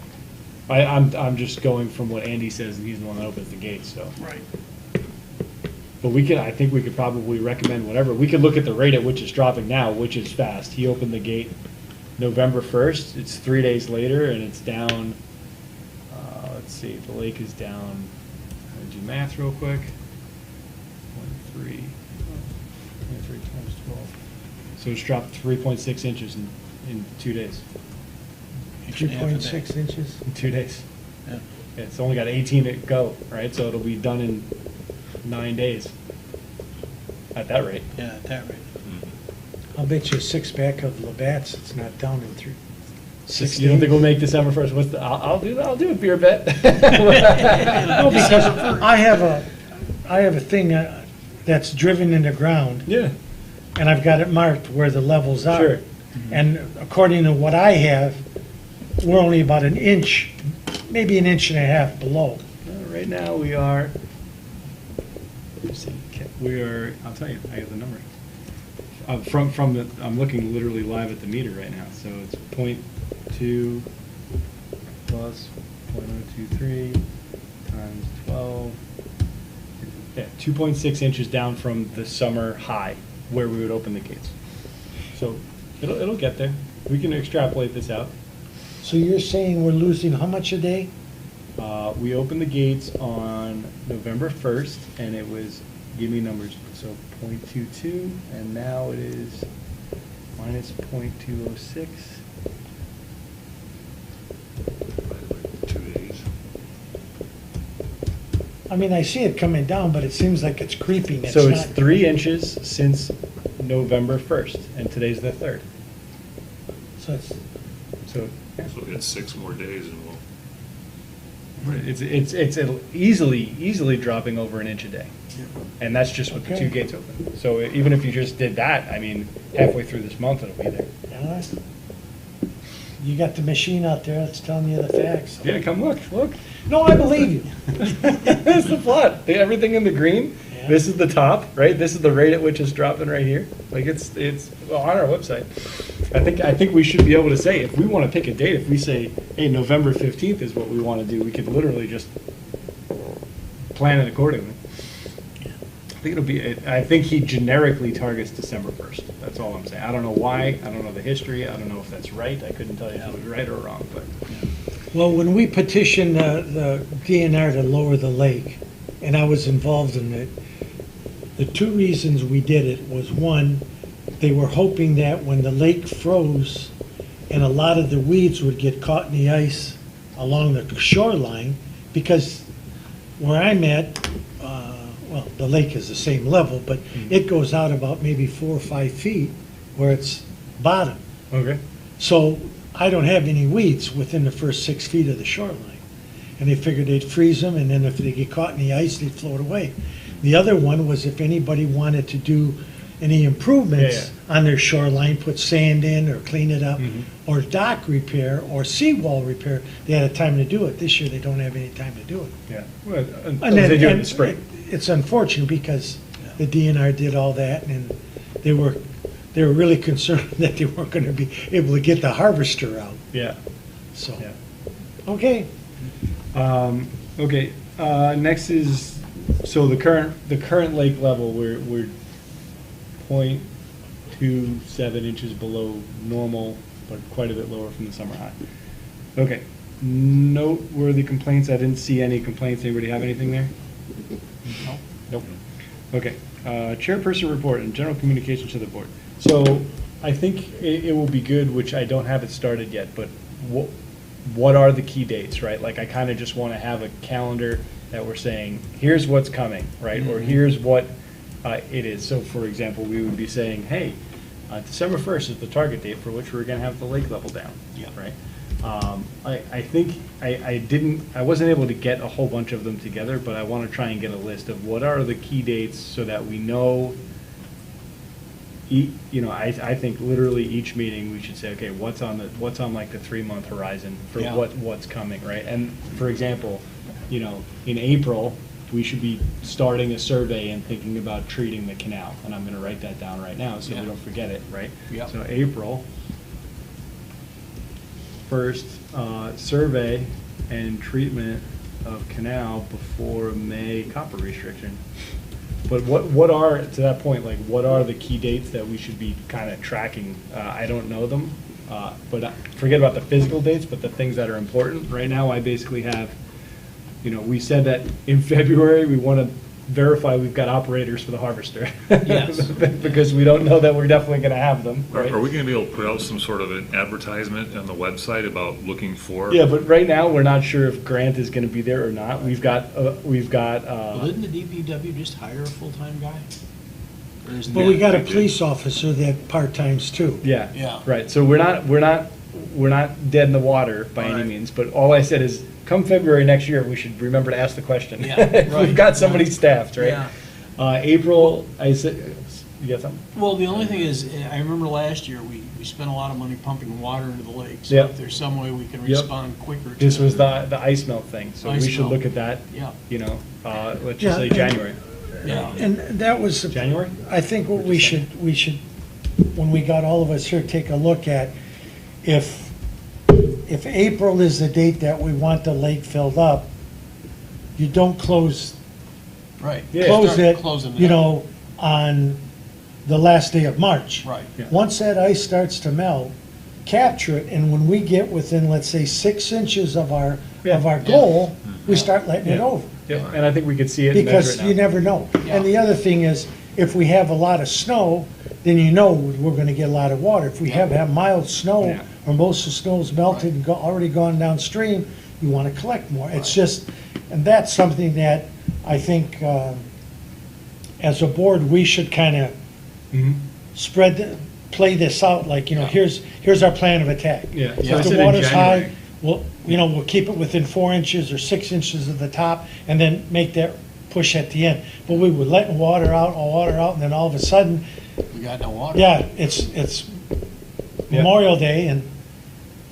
S2: I'm just going from what Andy says, and he's the one that opens the gates, so.
S6: Right.
S2: But I think we could probably recommend whatever. We could look at the rate at which it's dropping now, which is fast. He opened the gate November 1st. It's 3 days later, and it's down, let's see, the lake is down, I'm gonna do math real quick. 23 times 12. So it's dropped 3.6 inches in 2 days.
S1: 3.6 inches?
S2: In 2 days.
S6: Yeah.
S2: It's only got 18 to go, right? So it'll be done in 9 days at that rate.
S6: Yeah, at that rate.
S1: I'll bet you a six-pack of Labatt's, it's not down in 6
S2: You don't think
S1: days.
S2: we'll make December 1st? What's the, I'll do a beer bet.
S1: No, because I have a thing that's driven in the ground,
S2: Yeah,
S1: and I've got it marked where the levels are.
S2: Sure.
S1: And according to what I have, we're only about an inch, maybe an inch and a half below.
S2: right now we are, I'll tell you, I got the number. I'm looking literally live at the meter right now, so it's 0.2 plus 0.023 times 12. Yeah, 2.6 inches down from the summer high where we would open the gates. So it'll get there. We can extrapolate this out.
S1: So you're saying we're losing how much a day?
S2: We opened the gates on November 1st, and it was, give me numbers, so .22, and now it is minus .206.
S4: 2 days.
S1: I mean, I see it coming down, but it seems like it's creeping.
S2: So it's
S1: not-
S2: 3 inches since November 1st, and today's the 3rd.
S1: So it's,
S2: So
S4: So it's 6 more days and we'll,
S2: it's easily dropping over an inch a day. And that's just with the
S1: Okay.
S2: 2 gates open. So even if you just did that, I mean, halfway through this month, it'll be there.
S1: yeah, you got the machine out there that's telling you the facts.
S2: Yeah, come look.
S1: No, I believe you.
S2: This is the plot. Everything in the green.
S1: Yeah.
S2: This is the top, right? This is the rate at which it's dropping right here. Like it's well, on our website. I think we should be able to say, if we want to pick a date, if we say, hey, November 15th is what we want to do, we could literally just plan it accordingly. I think he generically targets December 1st. That's all I'm saying. I don't know why. I don't know the history. I don't know if that's right. I couldn't tell you if it was right or wrong, but.
S1: Well, when we petitioned the DNR to lower the lake, and I was involved in it, the 2 reasons we did it was, one, they were hoping that when the lake froze and a lot of the weeds would get caught in the ice along the shoreline, because where I'm at, well, the lake is the same level, but it goes out about maybe 4 or 5 feet where it's bottom.
S2: Okay.
S1: So I don't have any weeds within the first 6 feet of the shoreline. And they figured they'd freeze them, and then if they get caught in the ice, they'd float away. The other one was if anybody wanted to do any improvements on their shoreline, put sand in or clean it up, or dock repair or seawall repair, they had a time to do it. This year, they don't have any time to do it.
S2: Yeah. Well,
S1: And
S2: they do it in
S1: and
S2: the spring.
S1: It's unfortunate because the DNR did all that, and they were really concerned that they weren't going to be able to get the harvester out,
S2: Yeah.
S1: so.
S2: Yeah.
S1: Okay,
S2: Okay, next is, so the current lake level, we're 0.27 inches below normal, but quite a bit lower from the summer high. Okay, noteworthy complaints, I didn't see any complaints, anybody have anything there? Nope. Okay, chairperson report and general communications to the board. So I think it will be good, which I don't have it started yet, but what are the key dates, right? Like I kind of just want to have a calendar that we're saying, here's what's coming, right? Or here's what it is. So for example, we would be saying, hey, December 1st is the target date for which we're going to have the lake level down, right? I think I wasn't able to get a whole bunch of them together, but I want to try and get a list of what are the key dates so that we know. I think literally each meeting we should say, okay, what's on like the 3-month horizon for what's coming, right? And for example, in April we should be starting a survey and thinking about treating the canal, and I'm going to write that down right now so we don't forget it, right?
S6: Yep.
S2: So April 1st, survey and treatment of canal before May copper restriction. But what are, to that point, like what are the key dates that we should be kind of tracking? I don't know them, but forget about the physical dates, but the things that are important. Right now, I basically have, we said that in February, we want to verify we've got operators for the harvester.
S6: Yes.
S2: Because we don't know that we're definitely going to have them, right?
S4: are we going to be able to put out some sort of an advertisement on the website about looking for?
S2: Yeah, but right now, we're not sure if Grant is going to be there or not. We've got.
S6: Well, didn't the DPW just hire a full-time guy? Or isn't
S1: but
S6: that-
S1: we got a
S4: they did.
S1: police officer that part-times too.
S2: Yeah.
S6: Yeah.
S2: Right. So we're not dead in the water by any
S6: Right.
S2: means. But all I said is, come February next year, we should remember to ask the question.
S6: Yeah,
S2: If
S6: right.
S2: We've got somebody staffed, right?
S6: Yeah.
S2: April, I said, you got something?
S6: Well, the only thing is, I remember last year, we spent a lot of money pumping water into the lake. So
S2: Yep.
S6: if there's some way we can
S2: Yep.
S6: respond quicker to
S2: This was
S6: it.
S2: the ice melt thing. So
S6: Ice
S2: we should
S6: melt.
S2: look at that.
S6: Yeah.
S2: Let's just
S1: Yeah,
S2: say
S1: and-
S2: January.
S6: Yeah.
S1: And that was,
S2: January?
S1: I think what we should, when we got all of us here, take a look at, if April is the date that we want the lake filled up, you don't close
S6: Right.
S2: Yeah.
S1: close
S6: Start
S1: it,
S6: closing it
S1: on the last day of March.
S6: Right.
S2: Yeah.
S1: Once that ice starts to melt, capture it, and when we get within, let's say, 6 inches of our of our goal, we start letting it
S2: Yeah.
S1: over.
S2: Yeah, and I think we could see it and measure it
S1: Because
S2: now.
S1: you never know.
S6: Yeah.
S1: And the other thing is, if we have a lot of snow, then you know we're gonna get a lot of water. If we have mild snow,
S2: Yeah.
S1: or most of the snow's melted and already gone downstream, you wanna collect more. It's just, and that's something that I think, as a board, we should kinda
S2: Mhm.
S1: play this out, like, here's our plan of attack.
S2: Yeah, so I
S1: If
S2: said
S1: the
S2: in
S1: water's high,
S2: January.
S1: we'll keep it within 4 inches or 6 inches of the top, and then make that push at the end. But we were letting water out, and then all of a sudden,
S6: We got no water.
S1: yeah, it's
S2: Yeah.
S1: Memorial Day, and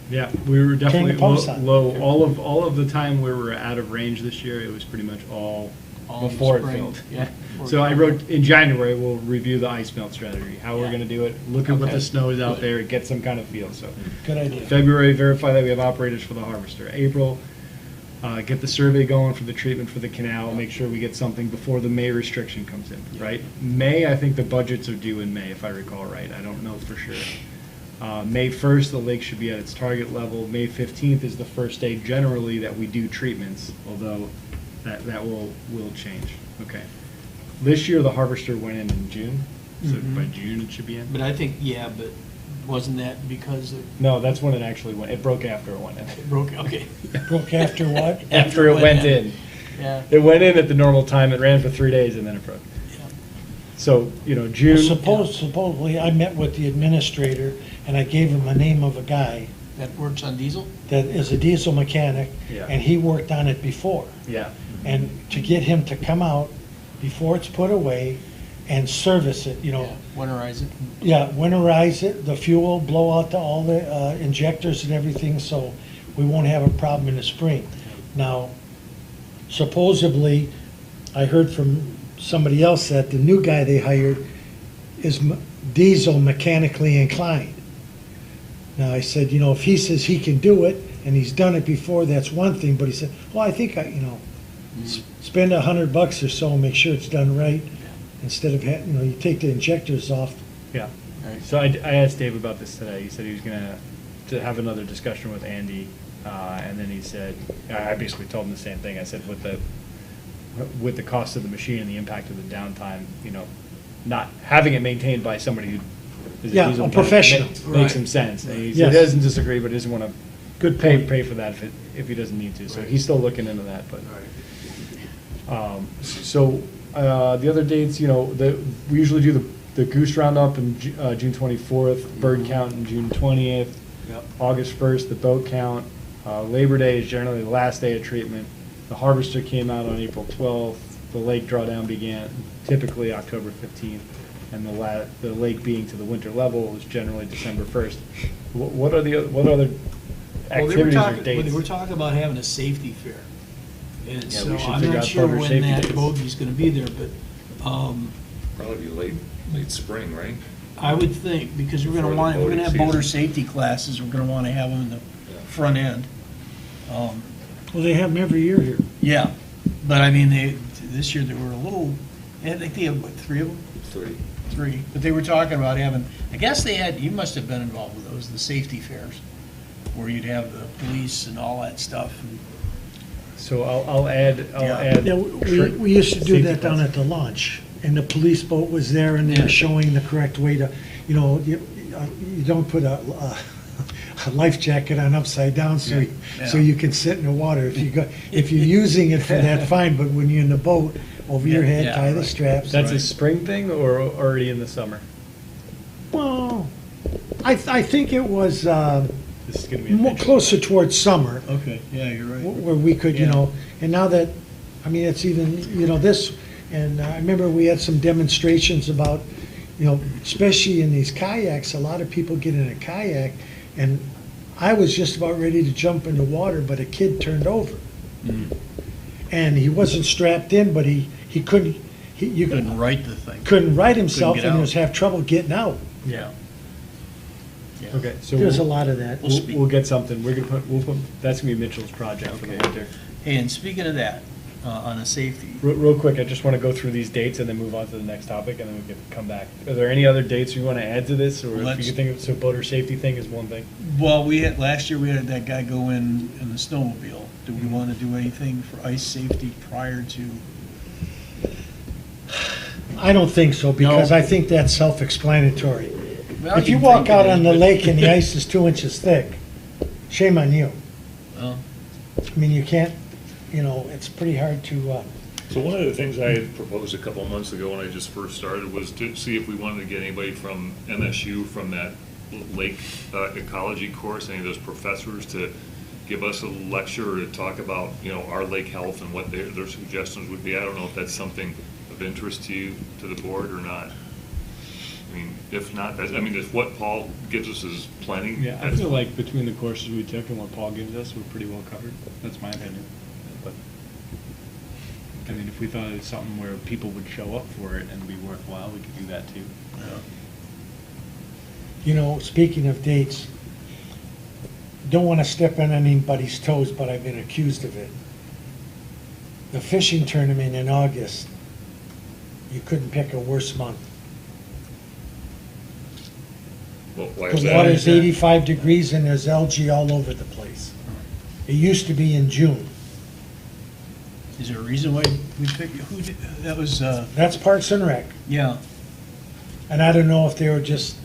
S2: Yeah, we were definitely
S1: post on.
S2: low. All of the time where we were out of range this year, it was pretty much all
S6: All in the
S2: before it
S6: spring,
S2: filled.
S6: yeah.
S2: So I wrote, in January, we'll review the ice melt strategy, how we're
S6: Yeah.
S2: gonna do it, look at what
S6: Okay.
S2: the snow is out
S6: Good.
S2: there, get some kind of feel, so.
S1: good idea.
S2: February, verify that we have operators for the harvester. April, get the survey going for the treatment for the canal, make sure we get something before the May restriction comes in, right? May, I think the budgets are due in May, if I recall right, I don't know for sure. May 1st, the lake should be at its target level. May 15th is the first day generally that we do treatments, although that will change. Okay. This year, the harvester went in June, so by June it should be in?
S6: But I think, yeah, but wasn't that because
S2: No, that's when it actually went, it broke after it went in.
S6: it broke, okay.
S1: Broke after what?
S2: After it went in.
S6: Yeah.
S2: It went in at the normal time, it ran for 3 days, and then it broke.
S6: Yeah.
S2: So, June.
S1: Supposedly, I met with the administrator, and I gave him a name of a guy
S6: That works on diesel?
S1: that is a diesel mechanic,
S2: Yeah.
S1: and he worked on it before.
S2: Yeah.
S1: And to get him to come out before it's put away and service it,
S6: Yeah, winterize it.
S1: Yeah, winterize it, the fuel, blow out all the injectors and everything, so we won't have a problem in the spring. Now, supposedly, I heard from somebody else that the new guy they hired is diesel mechanically inclined. Now, I said, if he says he can do it, and he's done it before, that's one thing, but he said, well, I think spend $100 or so and make sure it's done right, instead of, you take the injectors off.
S2: Yeah.
S6: Right.
S2: So I asked Dave about this today. He said he was to have another discussion with Andy, and then he said, I basically told him the same thing. I said, with the cost of the machine and the impact of the downtime, not having it maintained by somebody who is
S1: Yeah,
S2: diesel
S1: a
S2: mechanic
S1: professional.
S2: makes
S6: Right.
S2: some sense. And he
S1: Yes.
S2: doesn't disagree, but doesn't want to
S1: Good point.
S2: pay for that if he doesn't need to. So he's still looking into that, but. So, the other dates, we usually do the goose roundup in June 24th, bird count in June 20th,
S6: Yep.
S2: August 1st, the boat count. Labor Day is generally the last day of treatment. The harvester came out on April 12th. The lake drawdown began typically October 15th, and the lake being to the winter level is generally December 1st. What other
S6: Well,
S2: activities or dates?
S6: They were talking about having a safety fair. And
S2: Yeah,
S6: so
S2: we should
S6: I'm
S2: figure
S6: not
S2: out
S6: sure
S2: boater
S6: when
S2: safety
S6: that
S2: dates.
S6: bogey's gonna be there, but,
S4: Probably be late spring, right?
S6: I would think, because we're
S4: Before
S6: gonna
S4: the
S6: if we're gonna have
S4: boating
S6: boater
S4: season.
S6: safety classes, we're gonna wanna have them in the front end.
S1: Well, they have them every year here.
S6: Yeah, but I mean, this year they were a little, I think they had, what, 3 of them? 3, but they were talking about having, I guess they had, you must have been involved with those, the safety fairs, where you'd have the police and all that stuff. And
S2: So I'll add.
S1: Yeah, we used to do
S2: safety
S1: that down
S2: class.
S1: at the launch, and the police boat was there, and they
S6: Yeah.
S1: were showing the correct way to, you don't put a life jacket on upside down, so
S6: Yeah.
S1: you can sit in the water. If you're using it for that, fine, but when you're in the boat, over your head,
S6: Yeah,
S1: tie the
S6: right.
S1: straps.
S2: That's a spring thing or already in the summer?
S1: Well, I think it was
S2: This is gonna be. a
S1: more
S2: big-
S1: closer towards summer,
S6: Okay, yeah, you're right.
S1: where we could,
S6: Yeah.
S1: and now that, it's even, this, and I remember we had some demonstrations about, especially in these kayaks, a lot of people get in a kayak, and I was just about ready to jump in the water, but a kid turned over. And he wasn't strapped in, but he couldn't, you
S6: Couldn't write the thing.
S1: couldn't right himself,
S6: get
S1: and he
S6: out.
S1: was having trouble getting out.
S6: Yeah. Yeah.
S2: Okay, so
S1: There's a lot of that.
S6: We'll speak.
S2: we'll get something. We'll put, that's gonna be Mitchell's project for the
S6: Okay.
S2: winter.
S6: Hey, and speaking of that, on a safety.
S2: Real quick, I just want to go through these dates and then move on to the next topic, and then we can come back. Are there any other dates you want to add to this, or if
S6: Let's-
S2: you think, so boater safety thing is one thing?
S6: Well, last year we had that guy go in the snowmobile. Do we want to do anything for ice safety prior to?
S1: I don't think so, because
S6: No.
S1: I think that's self-explanatory.
S6: Well,
S1: If you
S6: you'd
S1: walk
S6: think
S1: out
S6: it
S1: on
S6: is,
S1: the
S6: but-
S1: lake and the ice is 2 inches thick, shame on you.
S6: Well,
S1: I mean, you can't, it's pretty hard to,
S4: So one of the things I had proposed a couple of months ago when I just first started was to see if we wanted to get anybody from MSU, from that lake ecology course, any of those professors, to give us a lecture or to talk about, our lake health and what their suggestions would be. I don't know if that's something of interest to you, to the board, or not. I mean, if not, if what Paul gives us is plenty.
S2: Yeah, I feel like between the courses we took and what Paul gives us, we're pretty well covered. That's my opinion. But, I mean, if we thought it was something where people would show up for it and be worthwhile, we could do that too.
S1: speaking of dates, don't want to step on anybody's toes, but I've been accused of it. The fishing tournament in August, you couldn't pick a worse month.
S4: Well, why is
S1: The
S4: that?
S1: water's 85 degrees and there's algae all over the place. It used to be in June.
S6: is there a reason why we picked, that was,
S1: That's Parks and Rec.
S6: yeah.
S1: And I don't know if they were just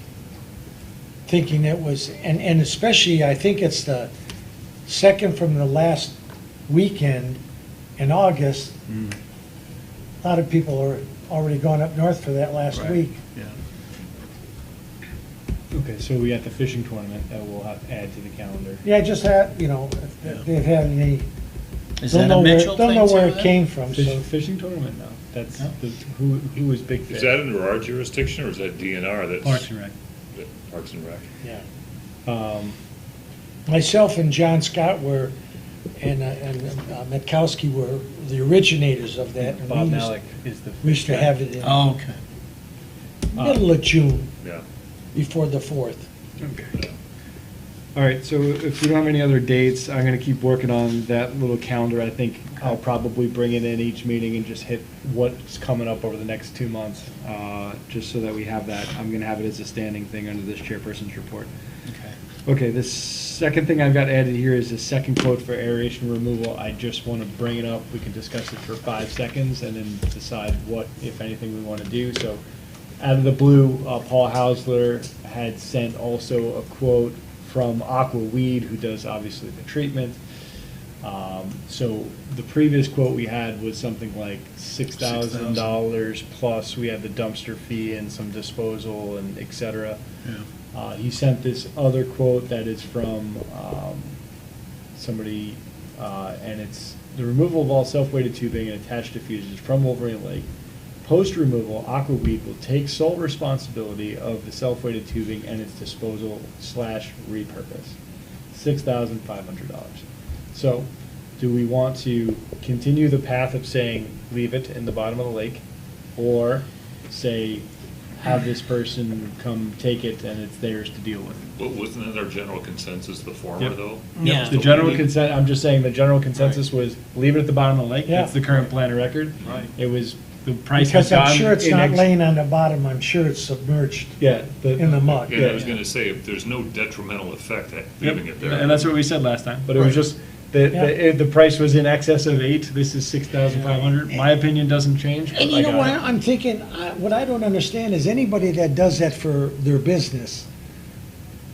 S1: thinking it was, and especially, I think it's the second from the last weekend in August. A lot of people are already gone up north for that last
S6: Right.
S1: week.
S6: Yeah.
S2: Okay, so we got the fishing tournament that we'll have to add to the calendar.
S1: Yeah, just had, if they've had any,
S6: Is
S1: they'll
S6: that
S1: know
S6: a
S1: where,
S6: Mitchell
S1: they'll
S6: thing
S1: know
S6: too,
S1: where it
S6: then?
S1: came from, so.
S2: Fishing tournament? No, that's,
S6: No?
S2: who was Big Fish?
S4: Is that under our jurisdiction, or is that DNR? That's
S2: Parks and Rec.
S4: Parks and Rec.
S1: Yeah. Myself and John Scott were, and Metkowski were the originators of that. and
S2: Bob
S1: we used-
S2: Malik is the.
S1: We used to have it in
S6: Oh, okay.
S1: middle of June,
S4: Yeah.
S1: before the 4th.
S2: Okay. All right, so if we don't have any other dates, I'm gonna keep working on that little calendar. I think I'll probably bring it in each meeting and just hit what's coming up over the next 2 months, just so that we have that. I'm gonna have it as a standing thing under this chairperson's report.
S6: Okay.
S2: Okay, the second thing I've got added here is the second quote for aeration removal. I just want to bring it up. We can discuss it for 5 seconds and then decide what, if anything, we want to do. So, out of the blue, Paul Hausler had sent also a quote from Aqua Weed, who does obviously the treatment. So the previous quote we had was something like $6,000 plus we had the dumpster fee and some disposal and et cetera.
S6: Yeah.
S2: He sent this other quote that is from somebody, and it's the removal of all self-weighted tubing and attached diffusers from Wolverine Lake. Post-removal, Aquaweed will take sole responsibility of the self-weighted tubing and its disposal / repurpose. $6,500. So, do we want to continue the path of saying, leave it in the bottom of the lake, or say, have this person come take it and it's theirs to deal with?
S4: Well, wasn't that our general consensus, the former,
S2: Yep.
S4: though?
S6: Yeah.
S2: The general consent, I'm just saying, the general consensus was, leave it at the bottom of the lake,
S1: Yeah.
S2: that's the current plan of record.
S6: Right.
S2: It was, the price has
S1: Because I'm
S2: gone.
S1: sure it's
S2: in
S1: not
S2: ex-
S1: laying on the bottom, I'm sure it's submerged
S2: Yeah.
S1: in the mud.
S4: And I was gonna say, if there's no detrimental effect at leaving it there.
S2: And that's what we said last time, but it was
S1: Right.
S2: just, the price was in excess of 8, this is 6,500. My opinion doesn't change. but
S1: And
S2: I
S1: you know
S2: got
S1: what,
S2: it.
S1: I'm thinking, what I don't understand is anybody that does that for their business,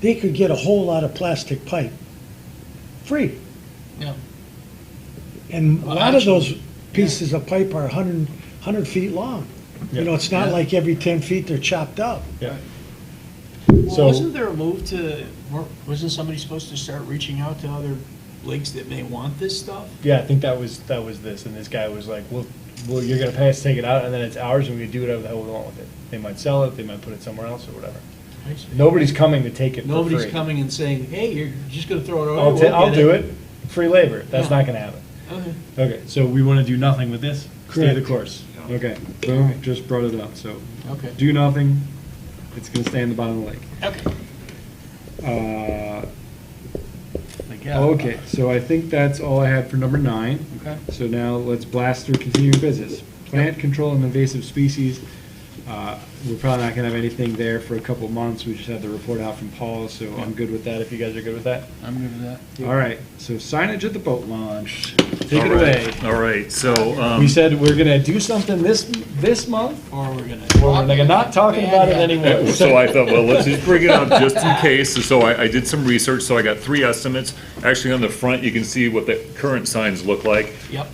S1: they could get a whole lot of plastic pipe, free.
S6: Yeah.
S1: And a
S6: Well,
S1: lot of those
S6: actually,
S1: pieces of pipe are 100 feet long.
S2: Yeah.
S1: You know, it's not
S6: Yeah.
S1: like every 10 feet they're chopped up.
S2: Yeah.
S6: Well,
S2: So-
S6: wasn't there a move to, wasn't somebody supposed to start reaching out to other lakes that may want this stuff?
S2: Yeah, I think that was this, and this guy was like, well, you're gonna pay us to take it out, and then it's ours, and we can do whatever the hell we want with it. They might sell it, they might put it somewhere else, or whatever. Nobody's coming to take it for free.
S6: Nobody's coming and saying, hey, you're just gonna throw it away.
S2: I'll do it, free labor, that's
S6: Yeah.
S2: not gonna happen.
S6: Okay.
S2: Okay, so we wanna do nothing with this? Stay the
S1: Correct.
S2: course.
S4: Yeah.
S2: Okay, boom, just brought it up, so,
S6: Okay.
S2: do nothing, it's gonna stay in the bottom of the lake.
S6: Okay.
S2: Uh,
S6: Like yeah.
S2: Okay, so I think that's all I had for number 9.
S6: Okay.
S2: So now let's blast through continuing business. Plant control and invasive species. We're probably not gonna have anything there for a couple of months. We just had the report out from Paul, so I'm good with that, if you guys are good with that.
S6: I'm good with that.
S2: All right, so signage at the boat launch. Take it
S4: All right.
S2: away.
S4: All right, so.
S2: We said we're gonna do something this month,
S6: Or we're gonna.
S2: or we're like, not talking about it anymore.
S4: So I thought, well, let's just bring it up just in case. So I did some research, so I got 3 estimates. Actually, on the front, you can see what the current signs look like.
S6: Yep.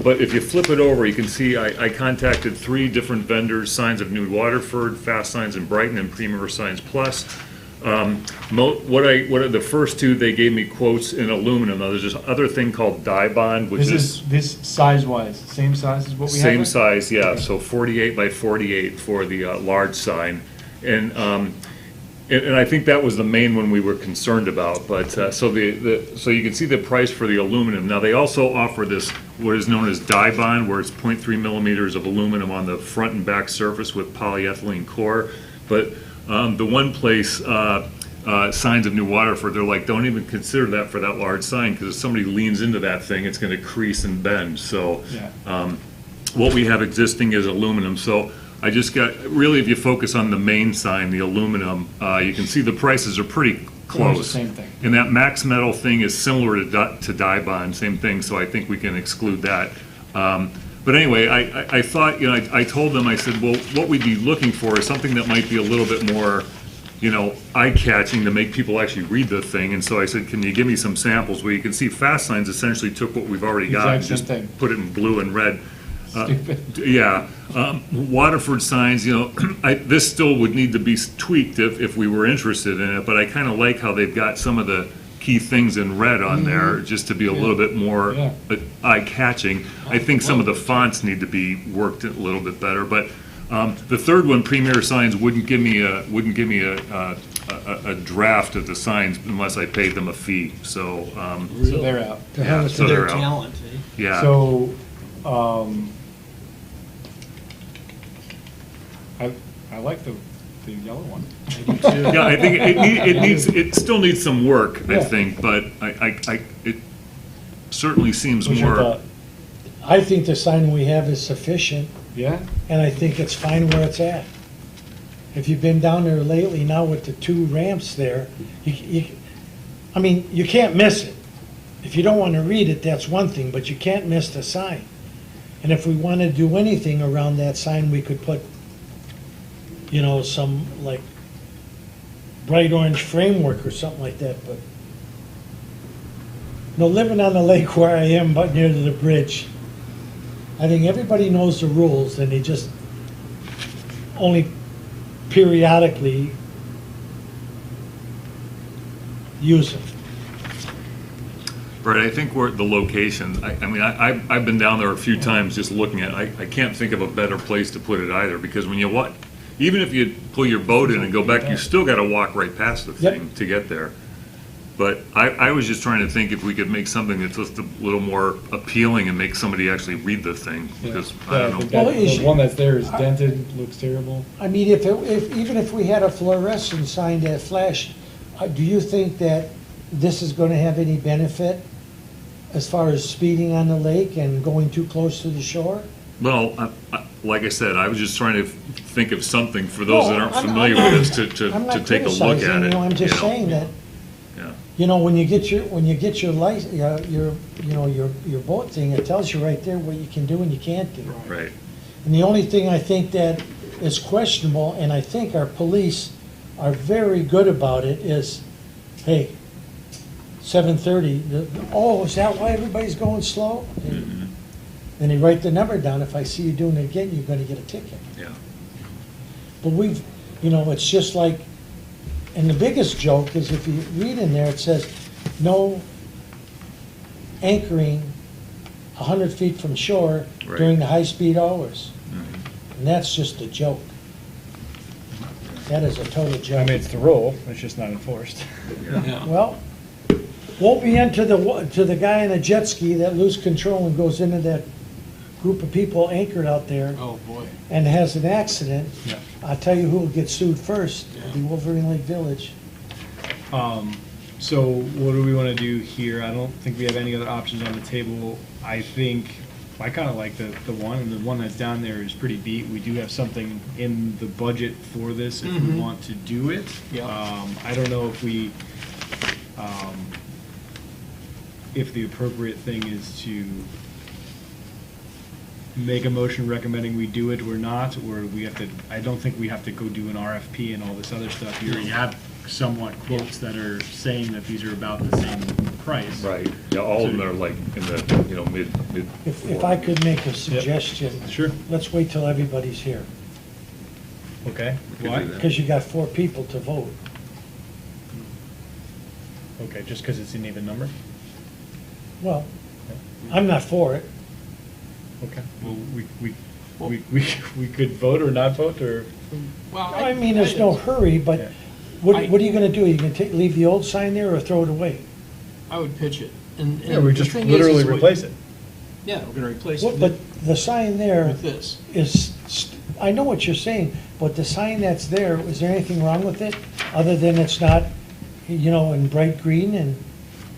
S4: But if you flip it over, you can see I contacted 3 different vendors, Signs of New Waterford, Fast Signs in Brighton, and Premier Signs Plus. What are the first 2, they gave me quotes in aluminum. Now, there's this other thing called dye bond, which is
S2: This size-wise, same size as what we have?
S4: same size, yeah, so 48 by 48 for the large sign. And I think that was the main one we were concerned about, but, so so you can see the price for the aluminum. Now, they also offer this, what is known as dye bond, where it's 0.3 millimeters of aluminum on the front and back surface with polyethylene core. But the one place, Signs of New Waterford, they're like, don't even consider that for that large sign, because if somebody leans into that thing, it's gonna crease and bend. So,
S2: Yeah.
S4: what we have existing is aluminum. So I just got, really, if you focus on the main sign, the aluminum, you can see the prices are pretty close.
S2: Same thing.
S4: And that max metal thing is similar to dye bond, same thing, so I think we can exclude that. But anyway, I thought, you know, I told them, I said, well, what we'd be looking for is something that might be a little bit more, you know, eye-catching to make people actually read the thing. And so I said, can you give me some samples where you can see Fast Signs essentially took what we've already got and
S2: Exact
S4: just
S2: same thing.
S4: put it in blue and red.
S2: Stupid.
S4: Yeah, Waterford Signs, you know, this still would need to be tweaked if we were interested in it, but I kind of like how they've got some of the key things in red on there, just to be a little bit more
S2: Yeah.
S4: eye-catching. I think some of the fonts need to be worked a little bit better, but the third one, Premier Signs, wouldn't give me a draft of the signs unless I paid them a fee, so,
S2: So they're out.
S4: yeah, so
S6: Their
S4: they're out.
S6: talent, eh?
S4: Yeah.
S2: So, I like the yellow one.
S4: Yeah, I think it still needs some work, I
S2: Yeah.
S4: think, but it certainly seems
S1: What's your
S4: more,
S1: thought? I think the sign we have is sufficient,
S2: Yeah?
S1: and I think it's fine where it's at. If you've been down there lately now with the 2 ramps there, I mean, you can't miss it. If you don't want to read it, that's one thing, but you can't miss the sign. And if we want to do anything around that sign, we could put, you know, some like bright orange framework or something like that, but no, living on the lake where I am, but near to the bridge, I think everybody knows the rules, and they just only periodically use them.
S4: right, I think we're at the location, I mean, I've been down there a few times just looking at it, I can't think of a better place to put it either, because when you even if you pull your boat in and go back, you still gotta walk right past the
S1: Yep.
S4: thing to get there. But I was just trying to think if we could make something that's just a little more appealing and make somebody actually read the thing, because, I don't know.
S1: Well, is-
S2: The one that's there is dented, looks terrible.
S1: I mean, even if we had a fluorescent sign that flashed, do you think that this is gonna have any benefit as far as speeding on the lake and going too close to the shore?
S4: Well, like I said, I was just trying to think of something for those that
S1: No,
S4: aren't
S1: I'm-
S4: familiar
S1: I'm
S4: with
S1: not-
S4: this to
S1: I'm not
S4: take a look
S1: criticizing,
S4: at it.
S1: you know, I'm just
S4: you know?
S1: saying that,
S4: Yeah.
S1: you know, when you get your license, your boat thing, it tells you right there what you can do and you can't do.
S4: Right.
S1: And the only thing I think that is questionable, and I think our police are very good about it, is, hey, 7:30, oh, is that why everybody's going slow? And they write the number down, if I see you doing it again, you're gonna get a ticket.
S4: Yeah.
S1: But you know, it's just like, and the biggest joke is if you read in there, it says, no anchoring 100 feet from shore
S4: Right.
S1: during the high-speed hours. And that's just a joke. That is a total
S2: I
S1: joke.
S2: mean, it's the rule, it's just not enforced.
S6: Yeah.
S1: Well, won't be into to the guy in a jet ski that loses control and goes into that group of people anchored out there
S6: Oh, boy.
S1: and has an accident.
S2: Yeah.
S1: I'll tell you who will get sued first. It'll be Wolverine Lake Village.
S2: So what do we want to do here? I don't think we have any other options on the table. I think, I kind of like the one, and the one that's down there is pretty beat. We do have something in the budget for this if we want to do it.
S6: Yep.
S2: I don't know if the appropriate thing is to make a motion recommending we do it or not, or we have to, I don't think we have to go do an RFP and all this other stuff. You already have somewhat quotes that are saying that these are about the same price.
S4: Right, yeah, all of them are like in the, you know, mid.
S1: If I could make a suggestion.
S2: Sure.
S1: Let's wait till everybody's here,
S2: Okay,
S4: could
S2: why?
S4: do that.
S1: because you got 4 people to vote.
S2: Okay, just because it's an even number?
S1: Well, I'm not for it.
S2: Okay, well, we could vote or not vote, or,
S6: Well,
S1: I mean, there's no hurry, but
S2: Yeah.
S1: what are you gonna do? You gonna leave the old sign there or throw it away?
S6: I would pitch it. And
S2: yeah, we
S6: the
S2: just
S6: thing is
S2: literally
S6: we-
S2: replace it.
S6: Yeah, we're gonna replace
S1: What-
S6: it
S1: But the sign there
S6: with this.
S1: is, I know what you're saying, but the sign that's there, is there anything wrong with it? Other than it's not, in bright green and,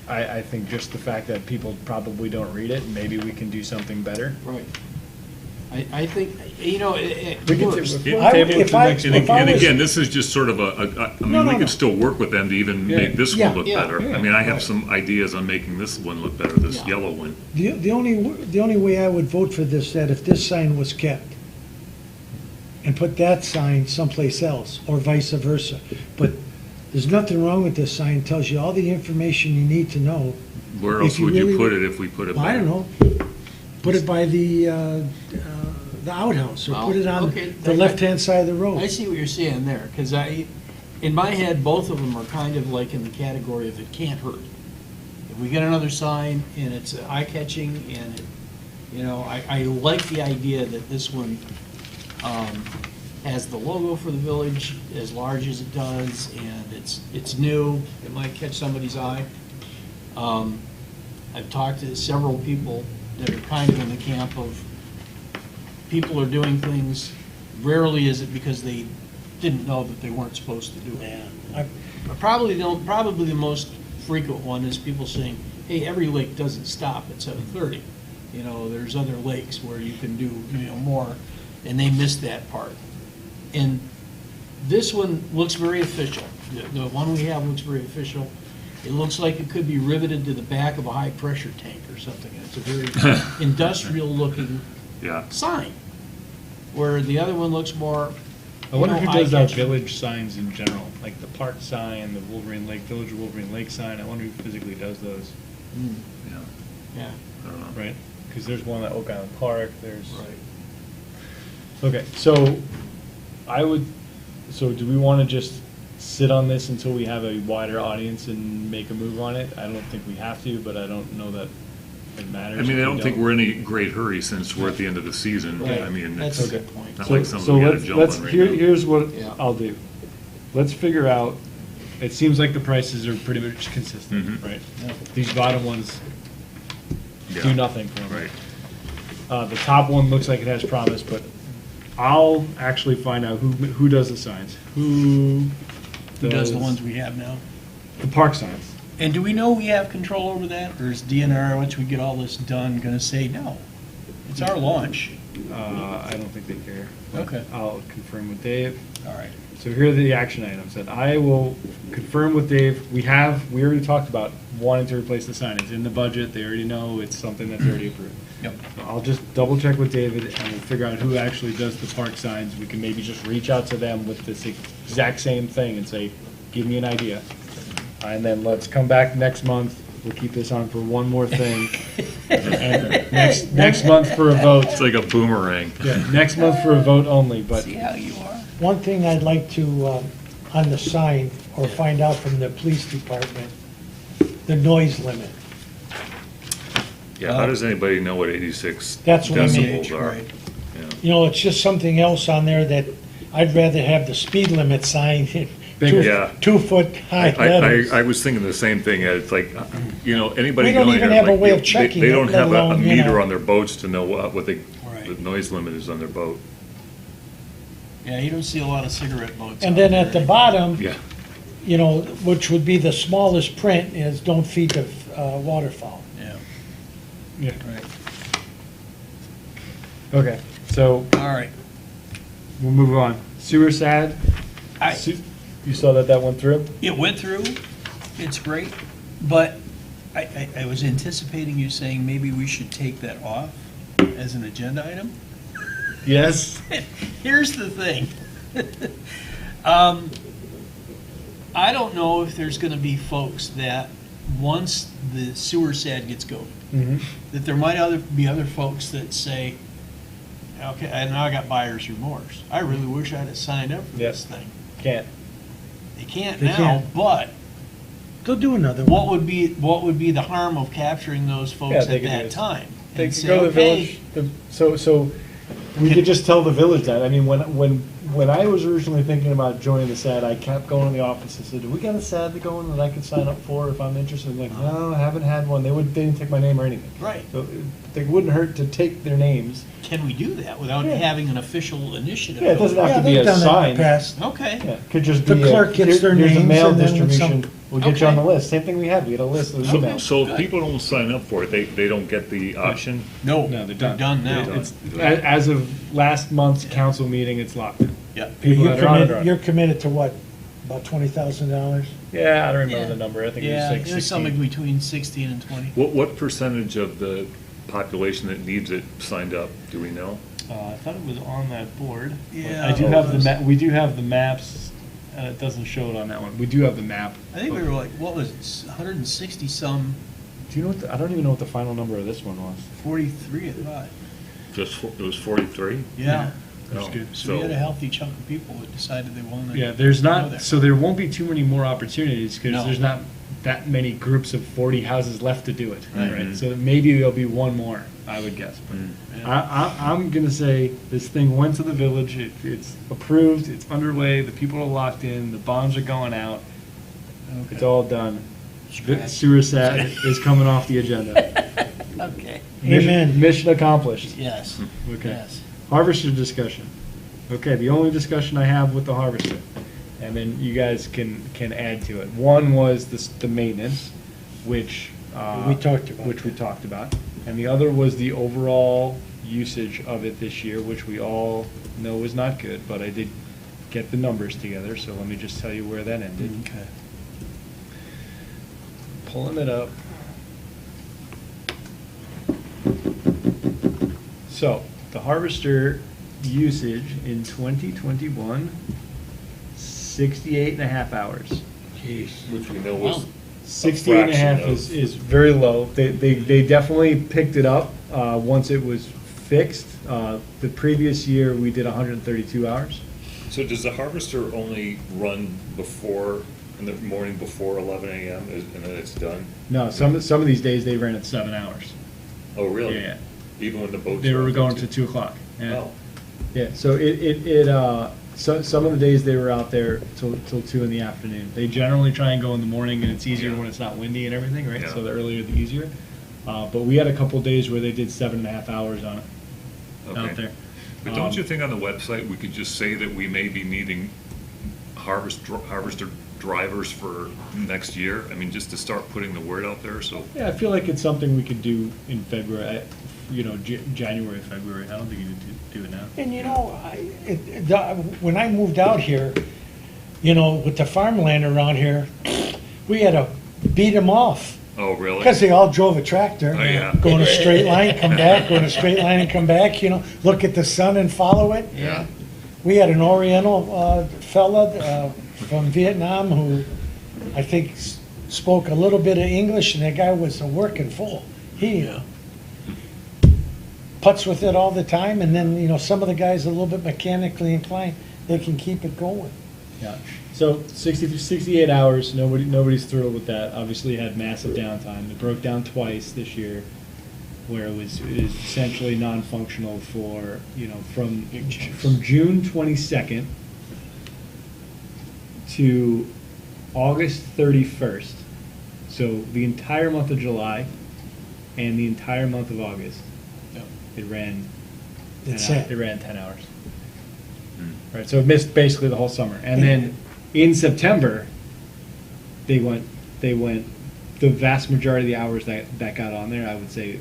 S2: I think just the fact that people probably don't read it, maybe we can do something better.
S6: Right. I think, it
S2: We can
S6: works.
S2: table
S1: I-
S2: it to
S1: if I-
S2: next
S4: And
S1: if I
S4: and
S1: was-
S4: again, this is just sort of I
S1: No,
S4: mean,
S1: no,
S4: we
S1: no.
S4: could still work with them to even
S2: Yeah.
S4: make this
S1: Yeah.
S4: one look
S6: Yeah.
S4: better. I mean, I have some ideas on making this one look better, this
S6: Yeah.
S4: yellow one.
S1: the only way I would vote for this, that if this sign was kept, and put that sign someplace else, or vice versa. But there's nothing wrong with this sign, it tells you all the information you need to know.
S4: Where
S1: If
S4: else
S1: you
S4: would you
S1: really-
S4: put it if we put it
S1: I
S4: back?
S1: don't know, put it by the outhouse, or
S6: Oh,
S1: put it on
S6: okay.
S1: the left-hand side of the road.
S6: I see what you're saying there, because in my head, both of them are kind of like in the category of it can't hurt. If we get another sign and it's eye-catching and I like the idea that this one has the logo for the village as large as it does, and it's new, it might catch somebody's eye. I've talked to several people that are kind of in the camp of people are doing things, rarely is it because they didn't know that they weren't supposed to do it.
S1: Yeah,
S6: Probably the most frequent one is people saying, hey, every lake doesn't stop at 7:30. There's other lakes where you can do, more, and they missed that part. And this one looks very official. The one we have looks very official. It looks like it could be riveted to the back of a high-pressure tank or something. It's a very industrial-looking
S4: Yeah,
S6: sign, where the other one looks more,
S2: I wonder who does our
S6: eye-catching.
S2: village signs in general, like the park sign, the Wolverine Lake, Village of Wolverine Lake sign. I wonder who physically does those,
S4: yeah,
S6: Yeah,
S4: I don't know.
S2: right? Because there's one at Oak Island Park, there's.
S6: right.
S2: Okay, so so do we want to just sit on this until we have a wider audience and make a move on it? I don't think we have to, but I don't know that it matters.
S4: I mean,
S2: if
S4: I
S2: we
S4: don't think we're in any great hurry since we're at the end of the season.
S6: Right.
S4: I mean,
S6: That's
S4: it's
S6: a good point.
S4: not
S2: So,
S4: like something
S2: so
S4: we gotta
S2: let's,
S4: jump
S2: let's,
S4: on right
S2: here,
S4: now.
S2: here's what
S6: Yeah.
S2: I'll do. Let's figure out, it seems like the prices are pretty much consistent,
S4: Mhm.
S2: right? These bottom ones
S4: Yeah.
S2: do nothing for me.
S4: Right.
S2: The top one looks like it has promise, but I'll actually find out who does the signs. Who
S6: Does the ones we have now?
S2: The park signs.
S6: And do we know we have control over that, or is DNR, once we get all this done, gonna say, no, it's our launch?
S2: I don't think they care. but
S6: Okay.
S2: I'll confirm with Dave.
S6: All right.
S2: So here are the action items that I will confirm with Dave. We already talked about wanting to replace the sign. It's in the budget. They already know it's something that's already approved.
S6: Yep.
S2: So I'll just double check with David and we'll figure out who actually does the park signs. We can maybe just reach out to them with this exact same thing and say, give me an idea. And then let's come back next month. We'll keep this on for one more thing. And next month for a vote.
S4: It's like a boomerang.
S2: Yeah, next month for a vote only, but
S6: See how you are?
S1: One thing I'd like to, on the sign, or find out from the police department, the noise limit.
S4: Yeah, how does anybody know what 86
S1: That's what I mean.
S4: decibels are?
S6: Right.
S4: Yeah.
S1: It's just something else on there that I'd rather have the speed limit sign in
S2: Bigger.
S4: Yeah.
S1: 2-foot high letters.
S4: I was thinking the same thing, Ed. It's like, anybody
S1: We don't
S4: going
S1: even
S4: here,
S1: have a
S4: like,
S1: way of checking
S4: they
S1: it,
S4: don't
S1: let
S4: have a
S1: alone,
S4: meter on their boats to know what the
S6: Right.
S4: noise limit is on their boat.
S6: Yeah, you don't see a lot of cigarette boats.
S1: And
S6: out
S1: then
S6: there
S1: at the
S6: anymore.
S1: bottom,
S4: Yeah,
S3: you know, which would be the smallest print, is don't feed the waterfowl.
S6: Yeah,
S2: Yeah.
S6: right.
S2: Okay, so
S6: All right.
S2: we'll move on. Sewer sad.
S6: I-
S2: You saw that went through?
S6: It went through, it's great, but I was anticipating you saying maybe we should take that off as an agenda item.
S2: Yes.
S6: Here's the thing. I don't know if there's gonna be folks that, once the sewer sad gets going,
S2: Mm-hmm.
S6: that there might be other folks that say, okay, and now I got buyer's remorse. I really wish I'd have signed up for this
S2: Yep.
S6: thing.
S2: Can't.
S6: They can't
S3: They
S6: now,
S3: can't.
S6: but
S3: They'll do another one.
S6: what would be the harm of capturing those
S2: Yeah,
S6: folks
S2: they
S6: at
S2: could do
S6: that
S2: this.
S6: time?
S2: They
S6: And
S2: could
S6: say,
S2: go to the
S6: okay,
S2: village. So we could just tell the village that. I mean, when I was originally thinking about joining the SAD, I kept going to the office and said, "Do we got a SAD to go in that I could sign up for if I'm interested?" And like, no, I haven't had one. They didn't take my name or anything.
S6: Right.
S2: So it wouldn't hurt to take their names.
S6: Can we do that without
S2: Yeah.
S6: having an official initiative?
S2: Yeah, it doesn't have
S3: Yeah,
S2: to be
S3: they've
S2: a
S3: done that in
S2: sign.
S3: the past.
S6: Okay.
S2: Yeah, could just
S3: The
S2: be
S3: clerk gets their
S2: here's a
S3: names
S2: mail
S3: and then some-
S2: distribution. We'll get you on the
S6: Okay.
S2: list. Same thing we had. We had a list of
S4: So,
S2: emails.
S4: so if people don't sign up for it, they don't get the option?
S6: No,
S2: No, they're
S6: they're
S2: done.
S6: done now.
S2: It's, as of last month's council meeting, it's locked.
S6: Yeah.
S2: People that are on it are on it.
S3: You're committed to what, about $20,000?
S2: Yeah, I don't remember
S6: Yeah.
S2: the number. I think
S6: Yeah,
S2: it was like
S6: there's
S2: 16.
S6: something between 16 and 20.
S4: What percentage of the population that needs it signed up, do we know?
S2: I thought it was on that board.
S6: Yeah.
S2: I do
S6: Oh,
S2: have
S6: it
S2: the
S6: was.
S2: we do have the maps. It doesn't show it on that one. We do have the map.
S6: I think we were like, what was it, 160 some,
S2: Do you know what? I don't even know what the final number of this one was.
S6: 43 I thought.
S4: It was 43?
S6: Yeah.
S2: That's
S4: Oh,
S2: good.
S6: So we had a healthy chunk of people that decided they wanted.
S2: Yeah, there's
S6: go
S2: not.
S6: there.
S2: So there won't be too many more opportunities because
S6: No.
S2: there's not that many groups of 40 houses left to do it.
S6: Right.
S2: Right. So maybe there'll be one more. I would guess. But I'm gonna say this thing went to the village. It's approved. It's underway. The people are locked in. The bonds are going out. It's all done.
S6: Scratch.
S2: Sewer sat is coming off the agenda.
S6: Okay.
S3: Amen.
S2: Mission accomplished.
S6: Yes.
S2: Okay.
S6: Yes.
S2: Harvester discussion. Okay, the only discussion I have with the harvester, and then you guys can add to it. One was the maintenance, which.
S3: We talked about
S2: Which we talked about. And the other was the overall usage of it this year, which we all know is not good, but I did get the numbers together, so let me just tell you where that ended.
S6: Okay.
S2: Pulling it up. So, the harvester usage in 2021, 68 and a half hours.
S3: Jeez.
S4: Which we know was.
S6: Wow.
S2: 68 and a half
S4: fraction of-
S2: is very low. They definitely picked it up once it was fixed. The previous year, we did 132 hours.
S4: So does the harvester only run in the morning before 11 a.m. and then it's done?
S2: No, some of these days, they ran at 7 hours.
S4: Oh, really?
S2: Yeah.
S4: Even when the boats?
S2: They were
S4: run
S2: going
S4: too?
S2: to 2 o'clock. Yeah.
S4: Oh.
S2: Yeah, so some of the days they were out there till 2 in the afternoon. They generally try and go in the morning, and it's easier
S4: Yeah.
S2: when it's not windy and everything, right?
S4: Yeah.
S2: So the earlier the easier. But we had a couple days where they did 7.5 hours on it
S4: Okay.
S2: out there.
S4: But don't you think on the website, we could just say that we may be needing harvester drivers for next year? I mean, just to start putting the word out there, so.
S2: Yeah, I feel like it's something we could do in February, January, February. I don't think you need to do it now.
S3: And you know, when I moved out here, you know, with the farmland around here, we had to beat them off.
S4: Oh, really?
S3: Because they all drove a tractor.
S4: Oh, yeah.
S3: Go in a straight line, come back, go in a straight line and come back, you know, look at the sun and follow it.
S4: Yeah.
S3: We had an Oriental fella from Vietnam who I think spoke a little bit of English, and that guy was a working fool. He putts with it all the time, and then, you know, some of the guys a little bit mechanically inclined, they can keep it going.
S2: Yeah. So 68 hours, nobody's thrilled with that. Obviously, it had massive downtime. It broke down twice this year, where it is essentially non-functional for, from June 22nd to August 31st. So the entire month of July and the entire month of August, it ran.
S3: That's
S2: 10
S3: it.
S2: It ran 10 hours. Right, so it missed basically the whole summer. And then in September, they went, the vast majority of the hours that got on there, I would say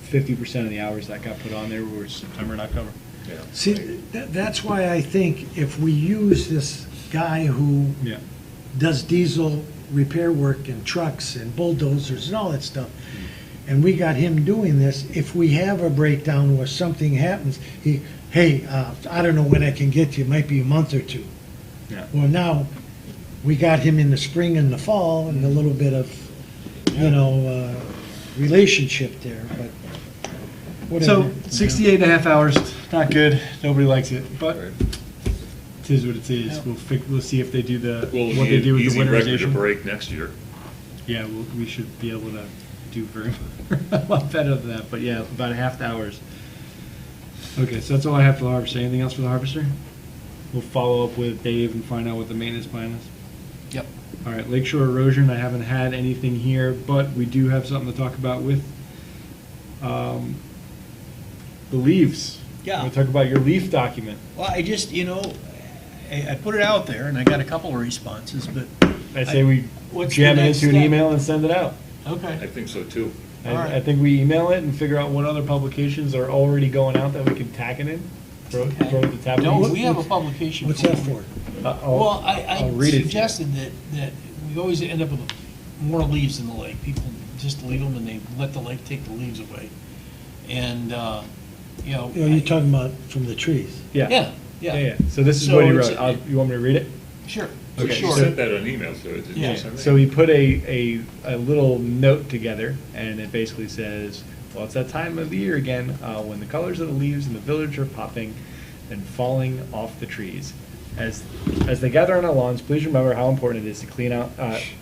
S2: 50% of the hours that got put on there were September and October.
S4: Yeah.
S3: See, that's why I think if we use this guy who
S2: Yeah.
S3: does diesel repair work and trucks and bulldozers and all that stuff, and we got him doing this, if we have a breakdown or something happens, hey, I don't know when I can get to you, it might be a month or two.
S2: Yeah.
S3: Well, now, we got him in the spring and the fall, and a little bit of, relationship there, but whatever.
S2: So 68 and a half hours, not good. Nobody likes it, but it is what it is. We'll see if they do
S4: We'll
S2: what they
S4: need
S2: do with the
S4: easy record to
S2: winterization.
S4: break next year.
S2: Yeah, we should be able to do very a lot better than that. But yeah, about half the hours. Okay, so that's all I have for the harvester. Anything else for the harvester? We'll follow up with Dave and find out what the maintenance plan is.
S6: Yep.
S2: All right, lakeshore erosion, I haven't had anything here, but we do have something to talk about with the leaves.
S6: Yeah.
S2: We'll talk about your leaf document.
S6: Well, I just, I put it out there and I got a couple of responses, but.
S2: I say we
S6: What's
S2: jam
S6: the
S2: it
S6: next
S2: into an
S6: step?
S2: email and send it out.
S4: I
S6: Okay.
S4: think so too.
S6: All right.
S2: I think we email it and figure out what other publications are already going out that we can tack it in, throw it at the tab.
S6: No,
S2: of
S6: we have a publication.
S3: What's that for?
S6: Well, I
S2: I'll read it to you.
S6: suggested that we always end up with more leaves in the lake. People just leave them and they let the lake take the leaves away. And,
S3: You're talking about from the trees.
S6: Yeah.
S2: Yeah. So this is
S6: So
S2: what he
S6: it's-
S2: wrote. You want me to read it?
S6: Sure.
S4: You
S2: Okay,
S6: Sure.
S4: sent that on email, so it
S6: Yeah.
S4: didn't.
S2: So he put a little note together, and it basically says, well, it's that time of the year again, when the colors of the leaves in the village are popping and falling off the trees. As they gather on our lawns, please remember how important it is to clean out,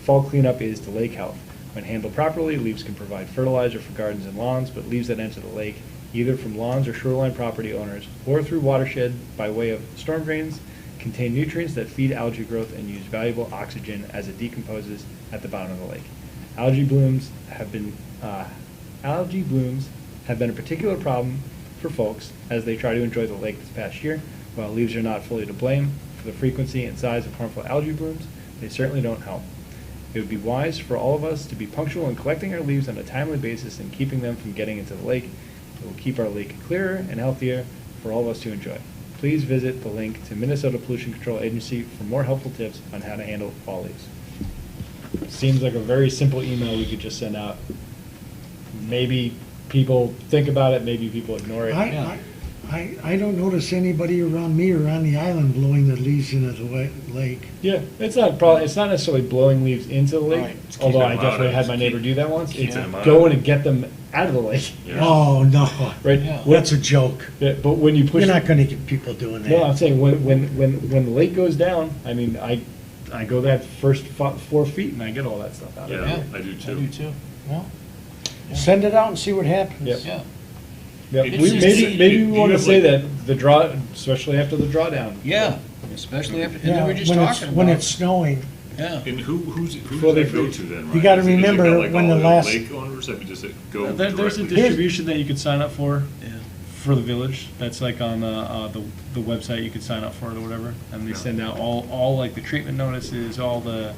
S2: fall cleanup is to lake health. When handled properly, leaves can provide fertilizer for gardens and lawns, but leaves that enter the lake, either from lawns or shoreline property owners, or through watershed by way of storm drains, contain nutrients that feed algae growth and use valuable oxygen as it decomposes at the bottom of the lake. Algae blooms have been a particular problem for folks as they try to enjoy the lake this past year. While leaves are not fully to blame for the frequency and size of harmful algae blooms, they certainly don't help. It would be wise for all of us to be punctual in collecting our leaves on a timely basis and keeping them from getting into the lake. It will keep our lake clearer and healthier for all of us to enjoy. Please visit the link to Minnesota Pollution Control Agency for more helpful tips on how to handle fall leaves. Seems like a very simple email we could just send out. Maybe people think about it, maybe people ignore it.
S3: I don't notice anybody around me or on the island blowing the leaves into the lake.
S2: Yeah, it's not necessarily blowing leaves into the lake,
S6: Right.
S4: It's
S2: although
S4: keeping
S2: I
S4: them out
S2: definitely
S4: of-
S2: had my neighbor do that once.
S4: keeping
S2: It's
S4: them out.
S2: going to get them out of the lake,
S4: Yeah.
S3: Oh, no.
S2: right?
S6: Yeah.
S3: That's a joke.
S2: Yeah, but when you push.
S3: You're not gonna get people doing
S2: No, I'm
S3: that.
S2: saying when the lake goes down, I mean, I go that first 4 feet and I get all that stuff out of
S4: Yeah,
S2: it.
S4: I do
S6: I
S4: too.
S6: do too. Well,
S3: Send it out and see what happens.
S2: Yep.
S6: yeah.
S2: Yeah,
S4: It's
S2: we,
S4: just-
S2: maybe
S4: you
S2: we want to
S4: have
S2: say
S4: like-
S2: that the draw, especially after the drawdown.
S6: Yeah, especially after, and
S3: Yeah,
S6: then we're just
S3: when
S6: talking about.
S3: when it's snowing.
S6: Yeah.
S4: And who
S2: Before
S4: does
S2: they
S4: that go
S2: freeze.
S4: to then,
S3: You
S4: Ryan?
S3: gotta
S4: Does it
S3: remember
S4: go, like,
S3: when
S4: all
S3: the last-
S4: lake owners, I mean, does it go
S2: There's a
S4: directly?
S2: distribution that you could sign up for
S6: Yeah.
S2: the village. That's like on the website you could sign up for it or whatever, and they
S4: Yeah.
S2: send out all like the treatment notices, all the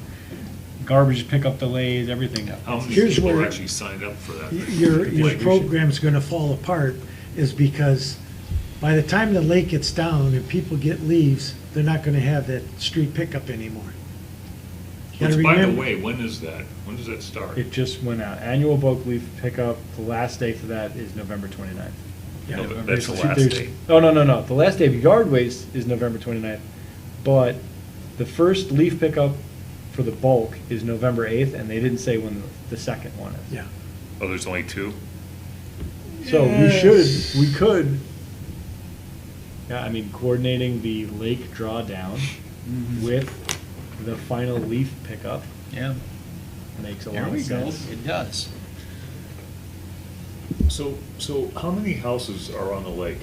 S2: garbage pickup delays, everything.
S4: How many
S3: Here's
S4: people are
S3: where
S4: actually signed up for that?
S3: Your
S4: Like,
S3: program's gonna fall apart is because by the time the lake gets down and people get leaves, they're not gonna have that street pickup anymore. You gotta
S4: Which, by the
S3: remember-
S4: way, when is that? When does that start?
S2: It just went out. Annual bulk leaf pickup. The last day for that is November 29th.
S3: Yeah.
S4: No, but
S2: There's
S4: that's the
S2: two-
S4: last
S2: there's-
S4: day.
S2: Oh, no. The last day of yard waste is November 29th, but the first leaf pickup for the bulk is November 8th, and they didn't say when the second one is.
S3: Yeah.
S4: Oh, there's only two?
S2: So
S3: Yes.
S2: we could, yeah, I mean, coordinating the lake drawdown with the final leaf pickup
S6: Yeah.
S2: makes a
S6: There
S2: lot
S6: we
S2: of
S6: go.
S2: sense.
S6: It does.
S4: So how many houses are on the lake?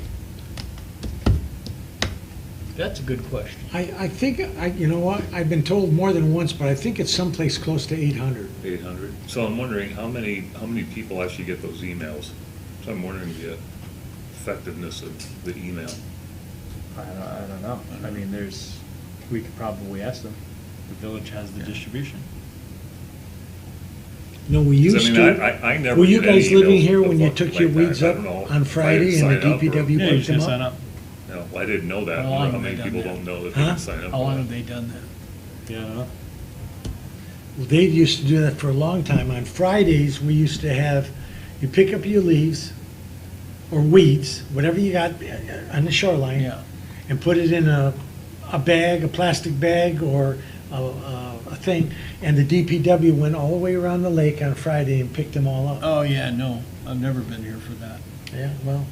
S6: That's a good question.
S3: I think, you know what, I've been told more than once, but I think it's someplace close to 800.
S4: 800? So I'm wondering how many people actually get those emails? So I'm wondering the effectiveness of the email.
S2: I don't know. I mean, we could probably ask them. The village has the distribution.
S3: No, we
S4: 'Cause,
S3: used
S4: I mean,
S3: to.
S4: I never
S3: Were you
S4: get any
S3: guys living
S4: emails
S3: here when you
S4: like
S3: took your
S4: that.
S3: weeds
S4: I
S3: up
S4: don't know
S3: on
S4: if I
S3: Friday and the
S4: sign up or-
S3: DPW
S2: Yeah, you
S3: picked them
S2: just sign
S3: up?
S2: up.
S4: No, I didn't know that.
S6: How long
S4: How
S6: have
S4: many
S6: they done
S4: people
S6: that?
S4: don't know that they
S3: Huh?
S4: can sign up?
S6: How
S4: for
S6: long
S4: that.
S6: have they done that?
S2: Yeah, I don't know.
S3: Well, they used to do that for a long time. On Fridays, we used to have, you pick up your leaves or weeds, whatever you got on the shoreline.
S6: Yeah.
S3: And put it in a bag, a plastic bag or a thing. And the DPW went all the way around the lake on Friday and picked them all up.
S6: Oh, yeah, no, I've never been here for that.
S3: Yeah, well,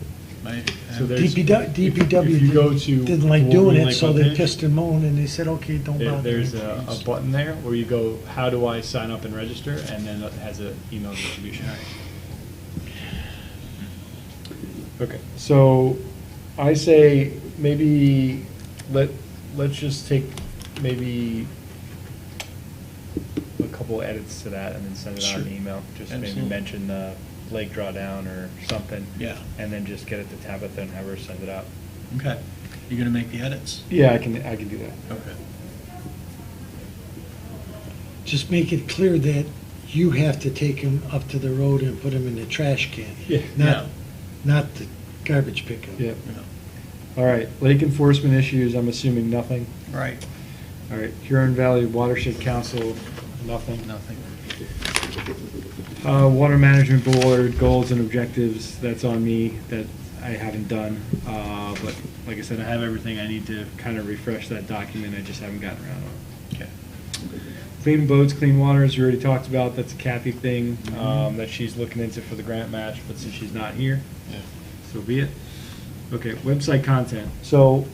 S2: So there's-
S3: DPW
S2: if you go to
S3: didn't like
S2: the
S3: doing
S2: Wolverine
S3: it,
S2: Lake
S3: so they
S2: webpage,
S3: pissed and moaned and they said, okay, don't bother.
S2: There's
S3: me,
S2: a
S3: please."
S2: button there where you go, how do I sign up and register? And then it has an email distribution. Okay, so I say maybe let's just take maybe a couple edits to that and then send it out in
S6: Sure.
S2: email. Just maybe
S6: Absolutely.
S2: mention the lake drawdown or something.
S6: Yeah.
S2: And then just get it to Tabitha and have her send it out.
S6: Okay. You gonna make the edits?
S2: Yeah, I can do that.
S6: Okay.
S3: Just make it clear that you have to take them up to the road and put them in the trash can.
S2: Yeah.
S3: Not the garbage pickup.
S2: Yeah. All right, lake enforcement issues, I'm assuming nothing.
S6: Right.
S2: All right, Huron Valley Watershed Council, nothing.
S6: Nothing.
S2: Water Management Board, goals and objectives, that's on me, that I haven't done. But like I said, I have everything I need to kind of refresh that document, I just haven't gotten around to it.
S6: Okay.
S2: Clean boats, clean waters, we already talked about, that's a Kathy thing, that she's looking into for the grant match, but since she's not here,
S6: Yeah.
S2: so be it. Okay, website content. So,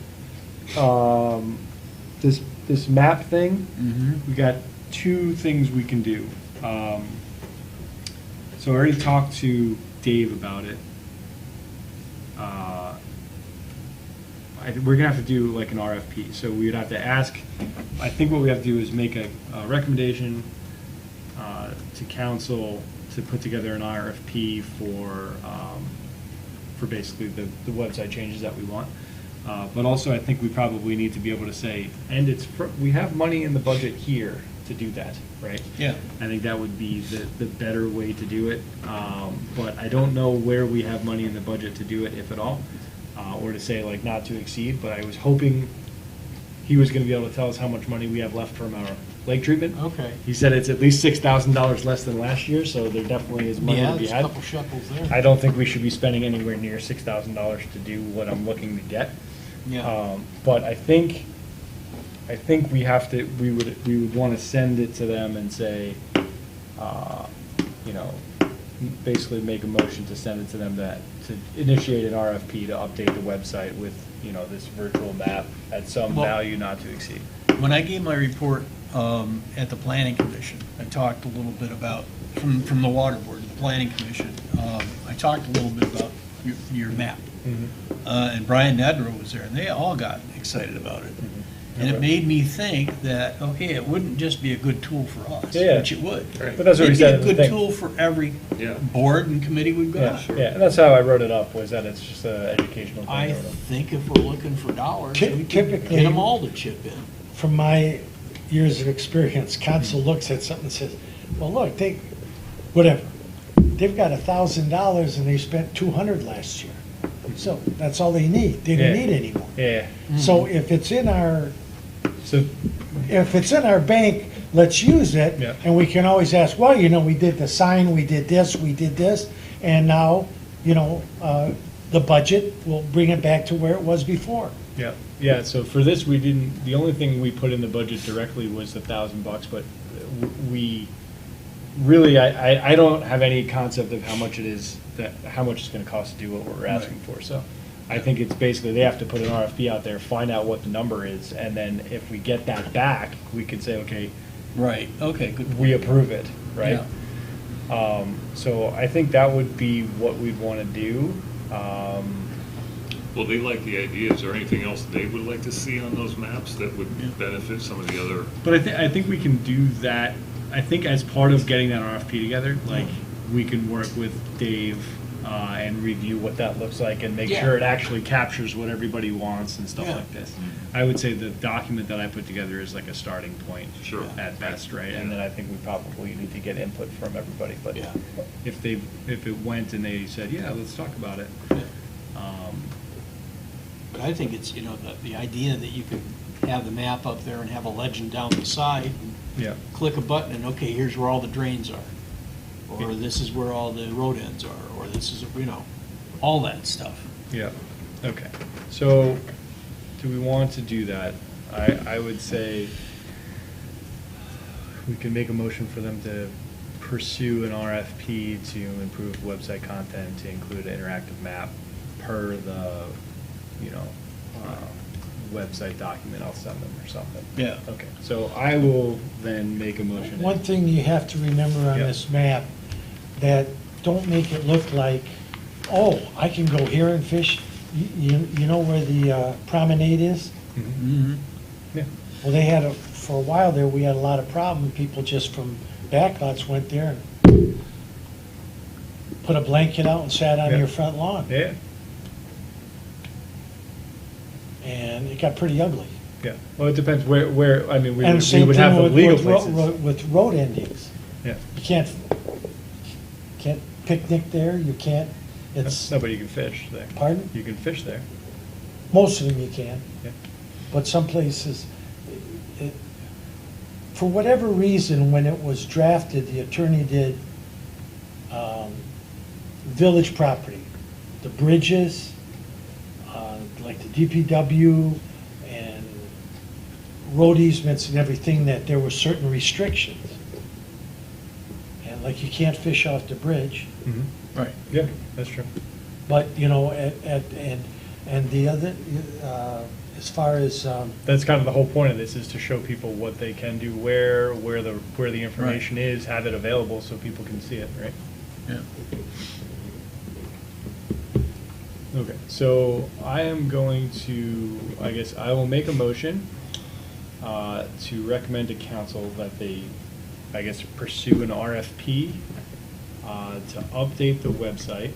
S2: this map thing,
S6: Mm-hmm.
S2: we got two things we can do. So I already talked to Dave about it. We're gonna have to do like an RFP, so we would have to ask, I think what we have to do is make a recommendation to council to put together an RFP for basically the website changes that we want. But also, I think we probably need to be able to say, and we have money in the budget here to do that, right?
S6: Yeah.
S2: I think that would be the better way to do it. But I don't know where we have money in the budget to do it, if at all, or to say like not to exceed, but I was hoping he was gonna be able to tell us how much money we have left from our lake treatment.
S6: Okay.
S2: He said it's at least $6,000 less than last year, so there definitely is money
S6: Yeah,
S2: to be
S6: there's a
S2: had.
S6: couple shekels there.
S2: I don't think we should be spending anywhere near $6,000 to do what I'm looking to get.
S6: Yeah.
S2: But I think we have to, we would want to send it to them and say, you know, basically make a motion to send it to them to initiate an RFP to update the website with, you know, this virtual map at some
S6: Well-
S2: value not to exceed.
S6: When I gave my report at the planning commission, I talked a little bit about, from the water board, the planning commission, I talked a little bit about your map. And Brian Nedrow was there, and they all got excited about it. And it
S2: Okay.
S6: made me think that, okay, it wouldn't just be a good tool for us,
S2: Yeah.
S6: which it would.
S4: Right.
S2: But that's what he said in the
S6: It'd be a
S2: thing.
S6: good tool for every
S4: Yeah.
S6: board and committee we've
S2: Yeah,
S6: got.
S2: yeah, and that's how I wrote it up, was that it's just an educational thing.
S6: I
S2: or whatever.
S6: think if we're looking for dollars, we could
S3: Typically-
S6: get them all to chip in.
S3: From my years of experience, council looks at something and says, well, look, whatever. They've got $1,000 and they spent 200 last year. So that's all they need. They don't
S2: Yeah.
S3: need any more.
S2: Yeah,
S3: So if it's in our
S2: so,
S3: bank, let's use it.
S2: Yeah.
S3: And we can always ask, well, you know, we did the sign, we did this, and now, you know, the budget will bring it back to where it was before.
S2: yeah, so for this, the only thing we put in the budget directly was the $1,000, but we, really, I don't have any concept of how much it is, how much it's gonna cost to do what we're asking for, so. I think it's basically, they have to put an RFP out there, find out what the number is, and then if we get that back, we could say, okay,
S6: Right, okay, good.
S2: we approve it, right?
S6: Yeah.
S2: So I think that would be what we'd wanna do.
S4: Well, they like the idea. Is there anything else they would like to see on those maps that would
S6: Yeah.
S4: benefit some of the other?
S2: But I think we can do that, I think as part of getting that RFP together, like, we can work with Dave, and review what that looks like and make
S6: Yeah.
S2: sure it actually captures what everybody wants and stuff
S6: Yeah.
S2: like this. I would say the document that I put together is like a starting point.
S4: Sure.
S2: At best, right? And then I think we probably need to get input from everybody, but
S6: Yeah.
S2: if it went and they said, yeah, let's talk about it.
S6: But I think it's, the idea that you can have the map up there and have a legend down the side, and
S2: Yeah.
S6: click a button and, okay, here's where all the drains are. Or this is where all the road ends are, or this is, all that stuff.
S2: Yeah, okay. So, do we want to do that? I would say we can make a motion for them to pursue an RFP to improve website content, to include an interactive map per the, website document I'll send them or something.
S6: Yeah.
S2: Okay, so I will then make a motion.
S3: One thing you have to remember on
S2: Yep.
S3: this map, that don't make it look like, oh, I can go here and fish. You know where the promenade is?
S2: Mhm. Yeah.
S3: Well, for a while there, we had a lot of problem. People just from backlots went there and put a blanket out and sat on
S2: Yeah.
S3: your front lawn.
S2: Yeah,
S3: And it got pretty ugly.
S2: yeah. Well, it depends where, I mean, we
S3: And
S2: would
S3: same
S2: have
S3: thing
S2: the
S3: with,
S2: legal
S3: with,
S2: places.
S3: with road endings.
S2: Yeah.
S3: You can't picnic there, you can't, it's,
S2: No, but you can fish there.
S3: pardon?
S2: You can fish there.
S3: Most of them you can,
S2: Yeah.
S3: but some places, for whatever reason, when it was drafted, the attorney did village property, the bridges, like the DPW and road easements and everything, that there were certain restrictions. And like you can't fish off the bridge,
S6: Right.
S2: Yeah, that's true.
S3: but, and the other, as far as,
S2: That's kind of the whole point of this, is to show people what they can do, where the information is, have it available so people can see it, right?
S6: Yeah.
S2: Okay, so I am going to, I guess I will make a motion to recommend to council that they, I guess, pursue an RFP to update the website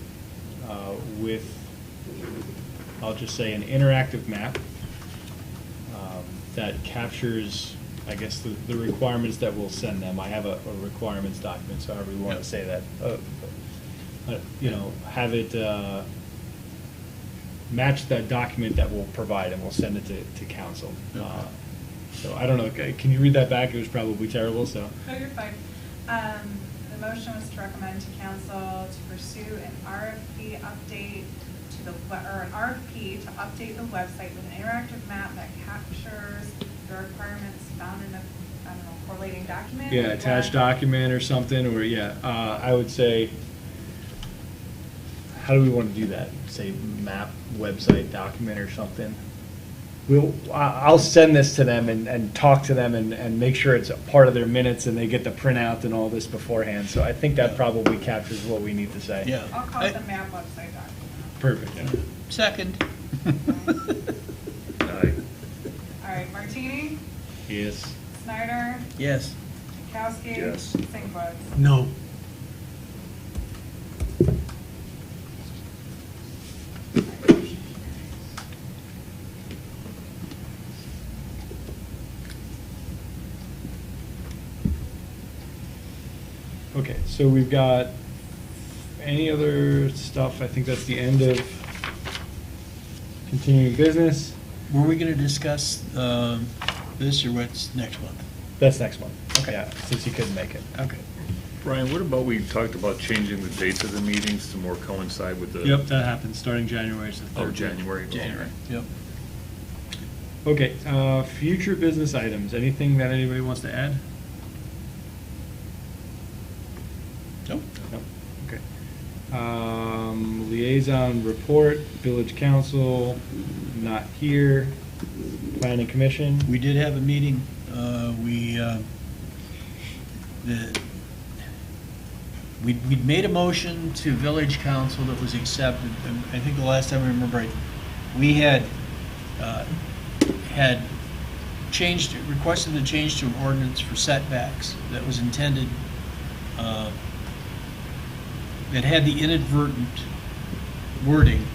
S2: with, I'll just say, an interactive map that captures, I guess, the requirements that we'll send them. I have a requirements document, so however you want to say that. Have it match that document that we'll provide, and we'll send it to council. So I don't know, can you read that back? It was probably terrible, so.
S7: No, you're fine. The motion was to recommend to council to pursue an RFP update to the, or an RFP to update the website with an interactive map that captures the requirements found in a, I don't know, correlating document?
S2: Yeah, attached document or something, or, yeah, I would say, how do we want to do that? Say map, website, document or something? I'll send this to them and talk to them and make sure it's a part of their minutes and they get the printout and all this beforehand. So I think that probably captures what we need to say.
S6: Yeah.
S7: I'll call it the map website document.
S2: Perfect. Yeah.
S6: Second.
S4: Aye.
S7: All right, Martini,
S2: Yes.
S7: Snyder,
S6: Yes.
S7: Kowski.
S4: Yes.
S7: Singletons.
S3: no.
S2: Okay, so we've got any other stuff? I think that's the end of continuing business.
S6: Were we going to discuss this, or what's next month?
S2: That's next month.
S6: Okay.
S2: Yeah, since you couldn't make it.
S6: Okay.
S4: Brian, what about, we talked about changing the dates of the meetings to more coincide with the.
S2: Yep, that happens, starting January is the
S4: Oh,
S2: 3rd.
S4: January.
S6: January, yep.
S2: Okay, future business items. Anything that anybody wants to add?
S6: Nope.
S2: No. Okay. Liaison report, village council, not here. Planning commission.
S6: We did have a meeting. We'd made a motion to village council that was accepted. And I think the last time I remember right, we had requested the change to an ordinance for setbacks that was intended, that had the inadvertent wording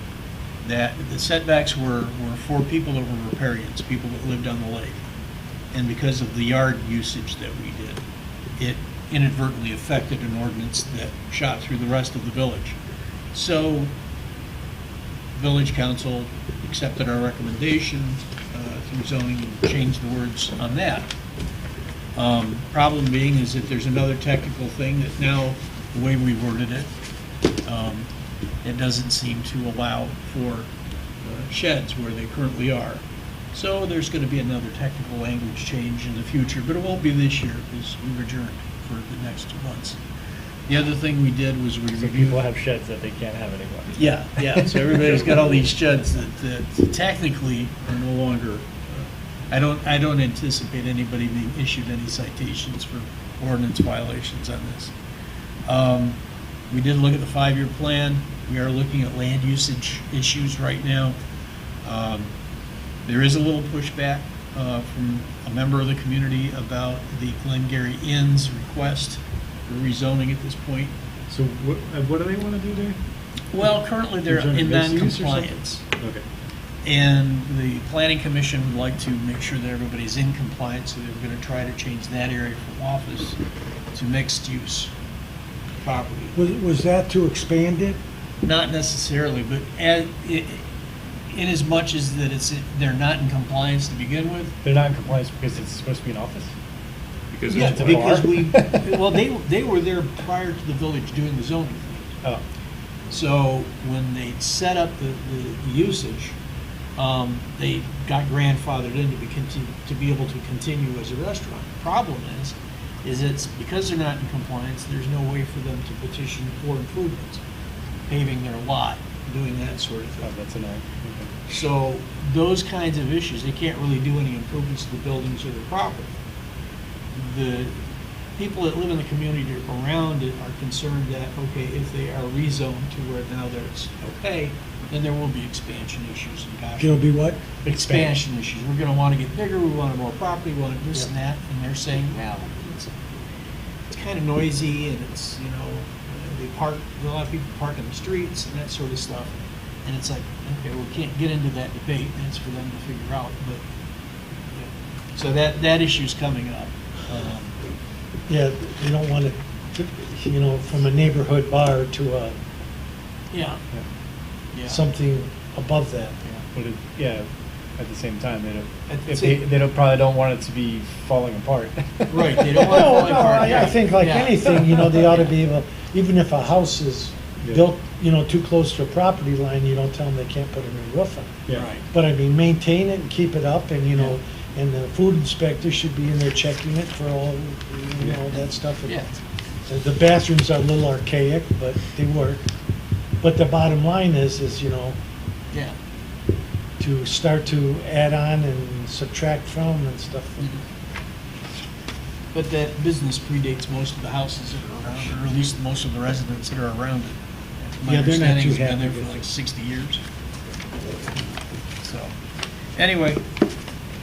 S6: that the setbacks were for people that were riparians, people that lived on the lake. And because of the yard usage that we did, it inadvertently affected an ordinance that shot through the rest of the village. So, village council accepted our recommendation through zoning and changed the words on that. Problem being is that there's another technical thing that now, the way we worded it, it doesn't seem to allow for sheds where they currently are. So there's going to be another technical language change in the future, but it won't be this year because we've adjourned for the next 2 months. The other thing we did was we
S2: So
S6: reviewed.
S2: people have sheds that they can't have anymore.
S6: Yeah, so everybody's got all these sheds that technically are no longer, I don't anticipate anybody being issued any citations for ordinance violations on this. We did look at the 5-year plan. We are looking at land usage issues right now. There is a little pushback from a member of the community about the Glengarry Inn's request for rezoning at this point.
S2: So what do they want to do there?
S6: Well, currently they're
S2: Return to
S6: in
S2: mixed use or
S6: non-compliance.
S2: Okay.
S6: And the planning commission would like to make sure that everybody's in compliance, so they're gonna try to change that area from office to mixed use property.
S3: Was that to expand it?
S6: Not necessarily, but in as much as that they're not in compliance to begin with.
S2: They're not in compliance because it's supposed to be an office?
S4: Because
S6: Yeah,
S4: it's
S2: a
S6: because
S2: bar?
S6: well, they were there prior to the village doing the zoning thing.
S2: Oh,
S6: So when they set up the usage, they got grandfathered in to be able to continue as a restaurant. The problem is it's because they're not in compliance, there's no way for them to petition for improvements, paving their lot, doing that sort of
S2: oh,
S6: thing.
S2: that's annoying. Okay.
S6: So those kinds of issues, they can't really do any improvements to the buildings or the property. The people that live in the community around it are concerned that, okay, if they are rezoned to where now there's okay, then there will be expansion issues. And gosh,
S3: It'll be what?
S6: expansion issues. We're gonna wanna get bigger, we want more property, we want this and that, and they're saying, well, it's kind of noisy and it's, you know, a lot of people park in the streets and that sort of stuff. And it's like, okay, we can't get into that debate, that's for them to figure out, but, yeah. So that issue's coming up.
S3: Yeah, you don't want it, you know, from a neighborhood bar to a,
S6: Yeah. Yeah.
S3: something above that.
S2: But yeah, at the same time, they don't.
S6: At the
S2: If
S6: same-
S2: they don't probably don't want it to be falling apart.
S6: Right, they don't want it falling apart.
S3: I
S6: yeah.
S3: think like
S6: Yeah.
S3: anything, you know, they ought to be able, even if a house is
S2: Yeah.
S3: built, you know, too close to a property line, you don't tell them they can't put a new roof on.
S2: Yeah.
S6: Right.
S3: But I mean, maintain it and keep it up, and, you know, and the food inspector should be in there checking it for all, you know, that stuff.
S6: Yeah.
S3: The bathrooms are a little archaic, but they work. But the bottom line is, you know,
S6: Yeah.
S3: to start to add on and subtract from and stuff.
S6: But that business predates most of the houses that are around, or at least most of the residents that are around it. My
S3: Yeah, they're not
S6: understanding
S3: too
S6: it's been there
S3: happy
S6: for
S3: with
S6: like
S3: it.
S6: 60 years. So, anyway,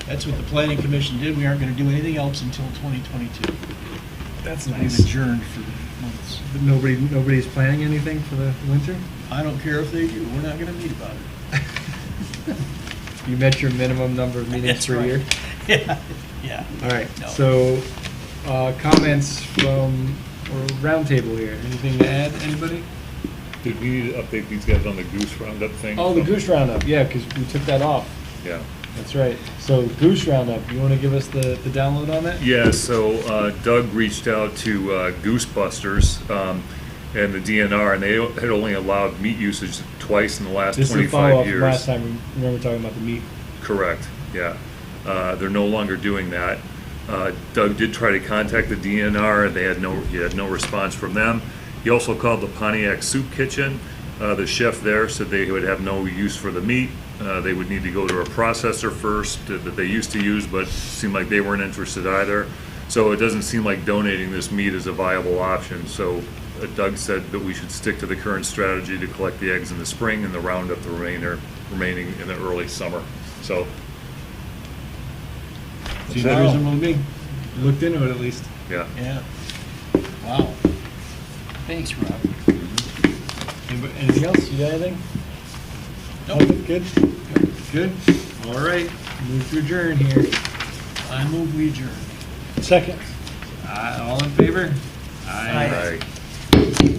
S6: that's what the planning commission did. We aren't gonna do anything else until 2022.
S2: That's
S6: We've
S2: nice.
S6: adjourned for months.
S2: But nobody's planning anything for the winter?
S6: I don't care if they do, we're not gonna meet about it.
S2: You met your minimum number of meetings
S6: That's
S2: per
S6: right.
S2: year?
S6: Yeah, yeah.
S2: All right,
S6: No.
S2: so, comments from, or roundtable here, anything to add, anybody?
S4: Did we need to update these guys on the goose roundup thing?
S2: Oh, the Goose Roundup, yeah, because we took that off,
S4: Yeah.
S2: that's right. So Goose Roundup, you want to give us the download on that?
S4: Yeah, so Doug reached out to Goose Busters and the DNR, and they had only allowed meat usage twice in the last
S2: This is a
S4: 25
S2: follow-up
S4: years.
S2: from last time, we remember talking about the meat.
S4: Correct, yeah. They're no longer doing that. Doug did try to contact the DNR, and he had no response from them. He also called the Pontiac Soup Kitchen. The chef there said they would have no use for the meat. They would need to go to a processor first that they used to use, but seemed like they weren't interested either. So it doesn't seem like donating this meat is a viable option. So Doug said that we should stick to the current strategy to collect the eggs in the spring and the round up the remaining in the early summer. So
S2: Seems reasonable to me. Looked into it at least.
S4: yeah.
S6: Yeah. Wow. Thanks, Rob.
S2: Anything else? You got anything? Nothing? Good? Good? All right, move to adjourn here.
S6: I move we adjourn.
S3: Second.
S2: All in favor?
S6: Aye.
S4: Right.